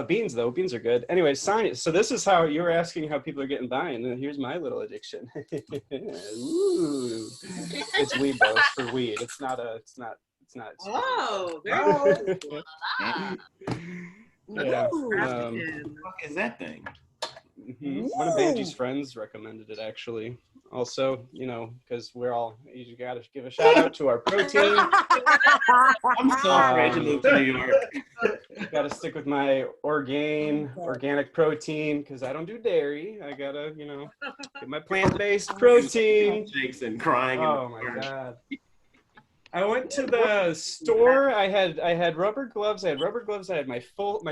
Speaker 7: Beans though, beans are good. Anyway, science. So this is how you were asking how people are getting by, and then here's my little addiction. Ooh. It's weed though. It's for weed. It's not.
Speaker 3: Oh, very
Speaker 5: cool.
Speaker 7: Yeah.
Speaker 5: What is that thing?
Speaker 7: One of Angie's friends recommended it actually. Also, because you got to give a shout out to our protein.
Speaker 5: I'm so afraid to move to New York.
Speaker 7: Got to stick with my organic protein because I don't do dairy. I gotta, get my plant-based protein.
Speaker 5: Jason crying.
Speaker 7: Oh my God. I went to the store. I had rubber gloves. I had my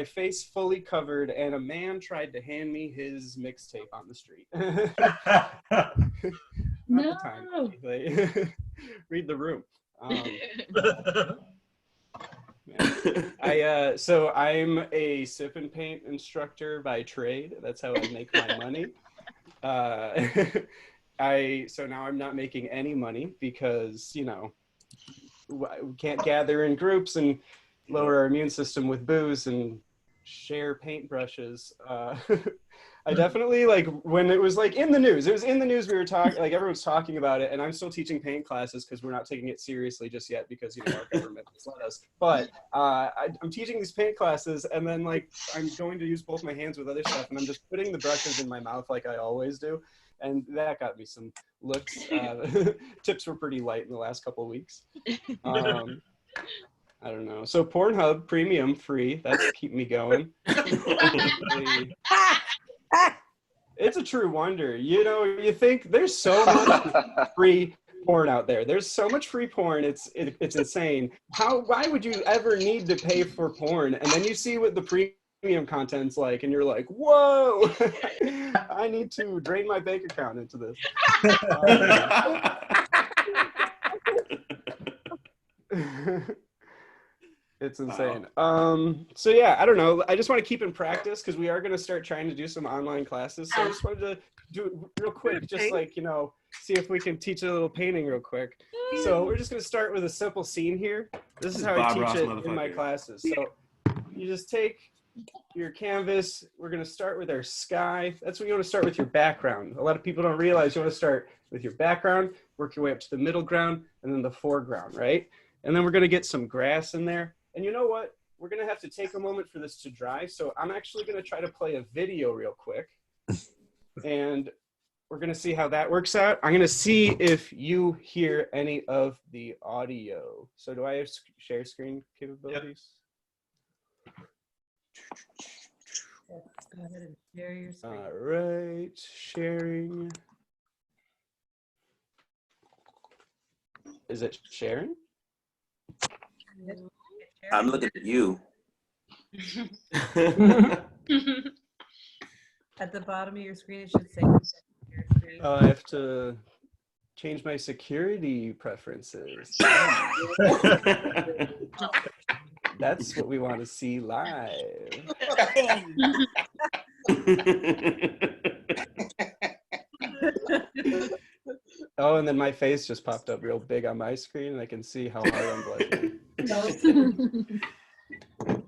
Speaker 7: face fully covered, and a man tried to hand me his mixtape on the street.
Speaker 8: No.
Speaker 7: Read the room. So I'm a sip and paint instructor by trade. That's how I make my money. So now I'm not making any money because we can't gather in groups and lower our immune system with booze and share paintbrushes. I definitely, when it was in the news, we were talking, everyone's talking about it, and I'm still teaching paint classes because we're not taking it seriously just yet because, our government has let us. But I'm teaching these paint classes, and then, I'm going to use both my hands with other stuff, and I'm just putting the brushes in my mouth like I always do. And that got me some looks. Tips were pretty light in the last couple of weeks. I don't know. So Pornhub Premium free. That's keep me going. It's a true wonder. You think there's so much free porn out there. There's so much free porn. It's insane. Why would you ever need to pay for porn? And then you see what the premium content's like, and you're like, whoa! I need to drain my bank account into this. It's insane. So yeah, I don't know. I just want to keep in practice because we are going to start trying to do some online classes. So I just wanted to do it real quick, just see if we can teach a little painting real quick. So we're just going to start with a simple scene here. This is how I teach it in my classes. So you just take your canvas. We're going to start with our sky. That's when you want to start with your background. A lot of people don't realize you want to start with your background, work your way up to the middle ground, and then the foreground, right? And then we're going to get some grass in there. And you know what? we're gonna have to take a moment for this to dry. So I'm actually gonna try to play a video real quick, and we're gonna see how that works out. I'm gonna see if you hear any of the audio. So do I have share screen capabilities?
Speaker 1: Go ahead and share your screen.
Speaker 7: All right, sharing. Is it sharing?
Speaker 15: I'm looking at you.
Speaker 1: At the bottom of your screen, it should say share screen.
Speaker 7: Oh, I have to change my security preferences. That's what we want to see live. Oh, and then my face just popped up real big on my screen, and I can see how hard I'm blushing.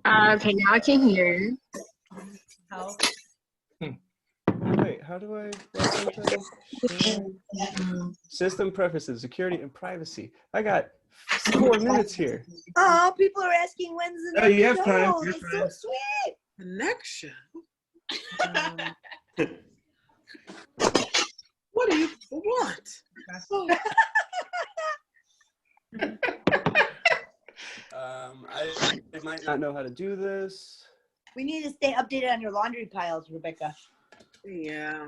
Speaker 16: Okay, now I can hear.
Speaker 1: How?
Speaker 7: Wait, how do I? System preferences, security, and privacy. I got 4 minutes here.
Speaker 11: Oh, people are asking when's the
Speaker 7: Oh,
Speaker 11: next
Speaker 7: you have
Speaker 11: show.
Speaker 7: time. You
Speaker 11: That's
Speaker 7: have
Speaker 11: so
Speaker 7: time.
Speaker 11: sweet.
Speaker 3: The next show. What do you want?
Speaker 7: I might not know how to do this.
Speaker 11: We need to stay updated on your laundry piles, Rebecca.
Speaker 3: Yeah.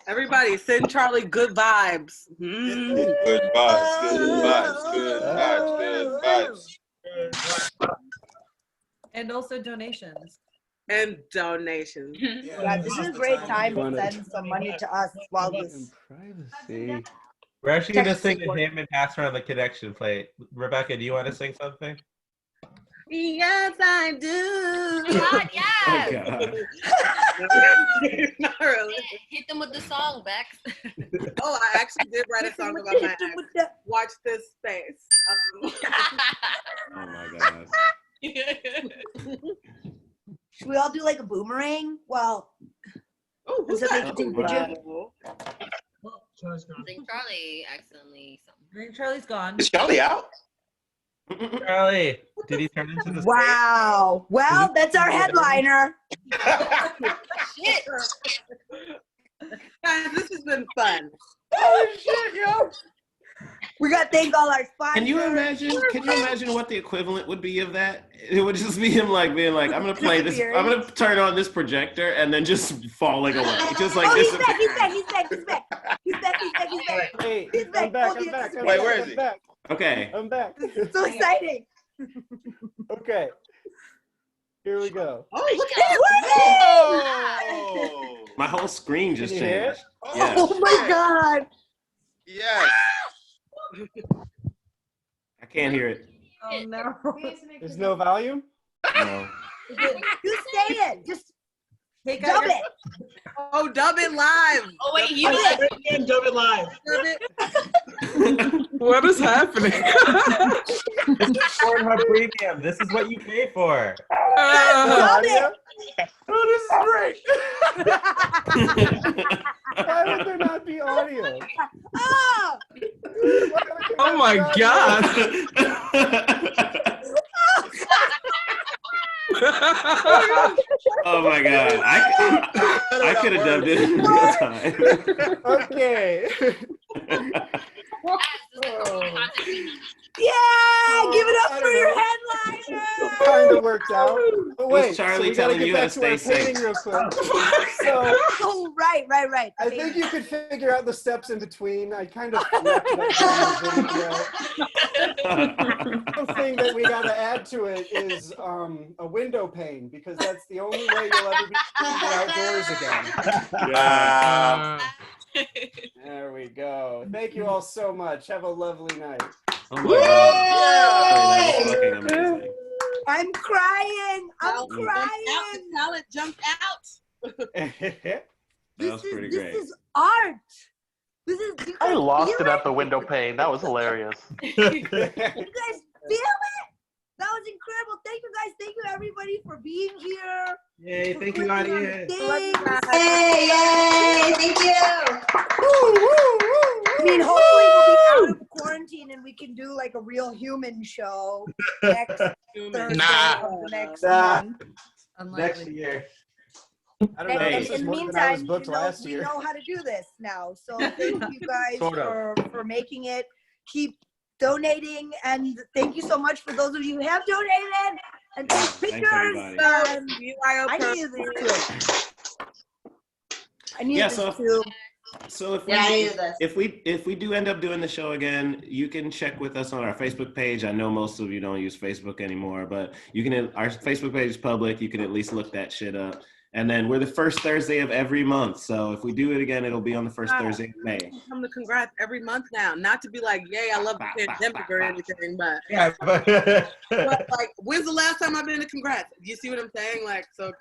Speaker 3: Everybody, send Charlie good vibes.
Speaker 15: Good vibes, good vibes, good vibes, good vibes.
Speaker 1: And also donations.
Speaker 3: And donations.
Speaker 11: Yeah, this is a great time to send some money to us while this.
Speaker 7: Privacy.
Speaker 9: We're actually gonna sing to him and pass around the connection plate. Rebecca, do you want to sing something?
Speaker 3: Yes, I do.
Speaker 10: God, yes.
Speaker 3: Not really.
Speaker 10: Hit them with the song, Bex.
Speaker 3: Oh, I actually did write a song about my ex. Watch this space.
Speaker 5: Oh my God.
Speaker 11: Should we all do like a boomerang? Well,
Speaker 3: oh,
Speaker 11: who's that?
Speaker 10: I think Charlie accidentally something.
Speaker 1: I think Charlie's gone.
Speaker 15: Is Charlie out?
Speaker 9: Charlie, did he turn into the
Speaker 11: Wow. Well, that's our headliner.
Speaker 10: Shit.
Speaker 3: Guys, this has been fun.
Speaker 11: Oh shit, yo. We got to thank all our sponsors.
Speaker 5: Can you imagine what the equivalent would be of that? It would just be him like being like, I'm gonna play this, I'm gonna turn on this projector and then just falling away. Just like
Speaker 11: he's
Speaker 5: disappearing.
Speaker 11: back.
Speaker 7: Hey,
Speaker 11: He's back.
Speaker 7: I'm back.
Speaker 15: Wait, where is he?
Speaker 5: Okay.
Speaker 7: I'm back.
Speaker 11: So exciting.
Speaker 7: Okay. Here we go.
Speaker 3: Oh, look
Speaker 11: It's
Speaker 15: Oh,
Speaker 5: My whole screen just
Speaker 7: Can you hear
Speaker 5: changed.
Speaker 7: it?
Speaker 5: Yeah.
Speaker 11: Oh my God.
Speaker 15: yes.
Speaker 5: I can't hear it.
Speaker 1: Oh no.
Speaker 7: There's no volume?
Speaker 5: No.
Speaker 11: Just say it. Just
Speaker 1: Take
Speaker 11: dub
Speaker 1: out your
Speaker 11: it.
Speaker 3: Oh, dub it live.
Speaker 10: Oh wait, you
Speaker 11: Dub it.
Speaker 6: Dub it live.
Speaker 3: Dub it.
Speaker 6: What is happening?
Speaker 9: Pornhub Premium? This is what you pay for.
Speaker 11: Dub it.
Speaker 6: Oh, this is great.
Speaker 7: Why would there not be audio?
Speaker 11: Oh.
Speaker 6: Oh my God.
Speaker 5: Oh my God. I could have dubbed it in real time.
Speaker 7: Okay.
Speaker 11: Yeah, give it up for your headliner.
Speaker 7: Kind of worked out. But wait,
Speaker 5: Charlie
Speaker 7: so we gotta
Speaker 5: telling
Speaker 7: get
Speaker 5: you how
Speaker 7: back
Speaker 5: to
Speaker 7: to our
Speaker 5: stay
Speaker 7: painting
Speaker 5: safe.
Speaker 7: real quick. So
Speaker 11: Oh, right.
Speaker 7: I think you could figure out the steps in between. I kind of wrapped it up in the video. The thing that we gotta add to it is a window pane, because that's the only way you'll ever be outdoors again.
Speaker 15: Yeah.
Speaker 7: There we go. Thank you all so much. Have a lovely night.
Speaker 5: Oh my God. That was fucking amazing.
Speaker 11: I'm crying. I'm
Speaker 3: Talent
Speaker 11: crying.
Speaker 3: Talent jumped out.
Speaker 5: That was pretty
Speaker 11: This
Speaker 5: great.
Speaker 11: is art. This is. You
Speaker 6: I
Speaker 11: guys
Speaker 6: lost
Speaker 11: feel
Speaker 6: it at the window pane. That was hilarious.
Speaker 11: You guys feel it? That was incredible. Thank you guys. Thank you everybody for being here.
Speaker 9: Yay, thank you, audience.
Speaker 13: Yay, thank you.
Speaker 11: I mean, hopefully we'll be out of quarantine and we we can do like a real human show next Thursday
Speaker 6: Nah.
Speaker 11: of the next
Speaker 9: Nah.
Speaker 11: month.
Speaker 9: Next year.
Speaker 7: I don't know.
Speaker 11: And
Speaker 7: This is
Speaker 11: in the
Speaker 7: more than I was
Speaker 11: meantime,
Speaker 7: booked last
Speaker 11: we
Speaker 7: year.
Speaker 11: know how to do this now. So thank you guys
Speaker 6: Sort of.
Speaker 11: for making it. Keep donating, and thank you so much for those of you who have donated and take
Speaker 5: Thanks,
Speaker 11: pictures.
Speaker 5: everybody.
Speaker 11: I needed this too. I needed
Speaker 5: Yeah,
Speaker 11: this too.
Speaker 5: So if
Speaker 13: Yeah, I
Speaker 5: we
Speaker 13: needed this.
Speaker 5: if we do end up doing the show again, you can check with us on our Facebook page. I know most of you don't use Facebook anymore, but you can. Our Facebook page is public. You can at least look that shit up. And then we're the first Thursday of every month. So if we do it again, it'll be on the first Thursday of May.
Speaker 3: Come to congrats every month now. Not to be like, yay, I love the pandemic or anything, but
Speaker 9: Yeah, but
Speaker 3: but like, when's the last time I've been to congrats? You see what I'm saying? Like, so.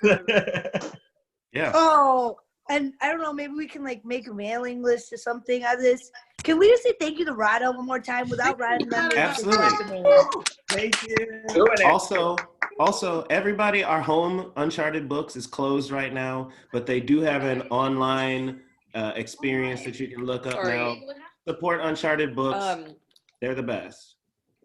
Speaker 5: Yeah.
Speaker 11: Oh, and I don't know, maybe we can like make a mailing list or something out of this. Can we just say thank you to Rada one more time without Rada?
Speaker 5: Absolutely.
Speaker 9: Thank you.
Speaker 5: Also, everybody, our home Uncharted Books is closed right now, but they do have an online experience that you can look up now. Support Uncharted Books. They're the best.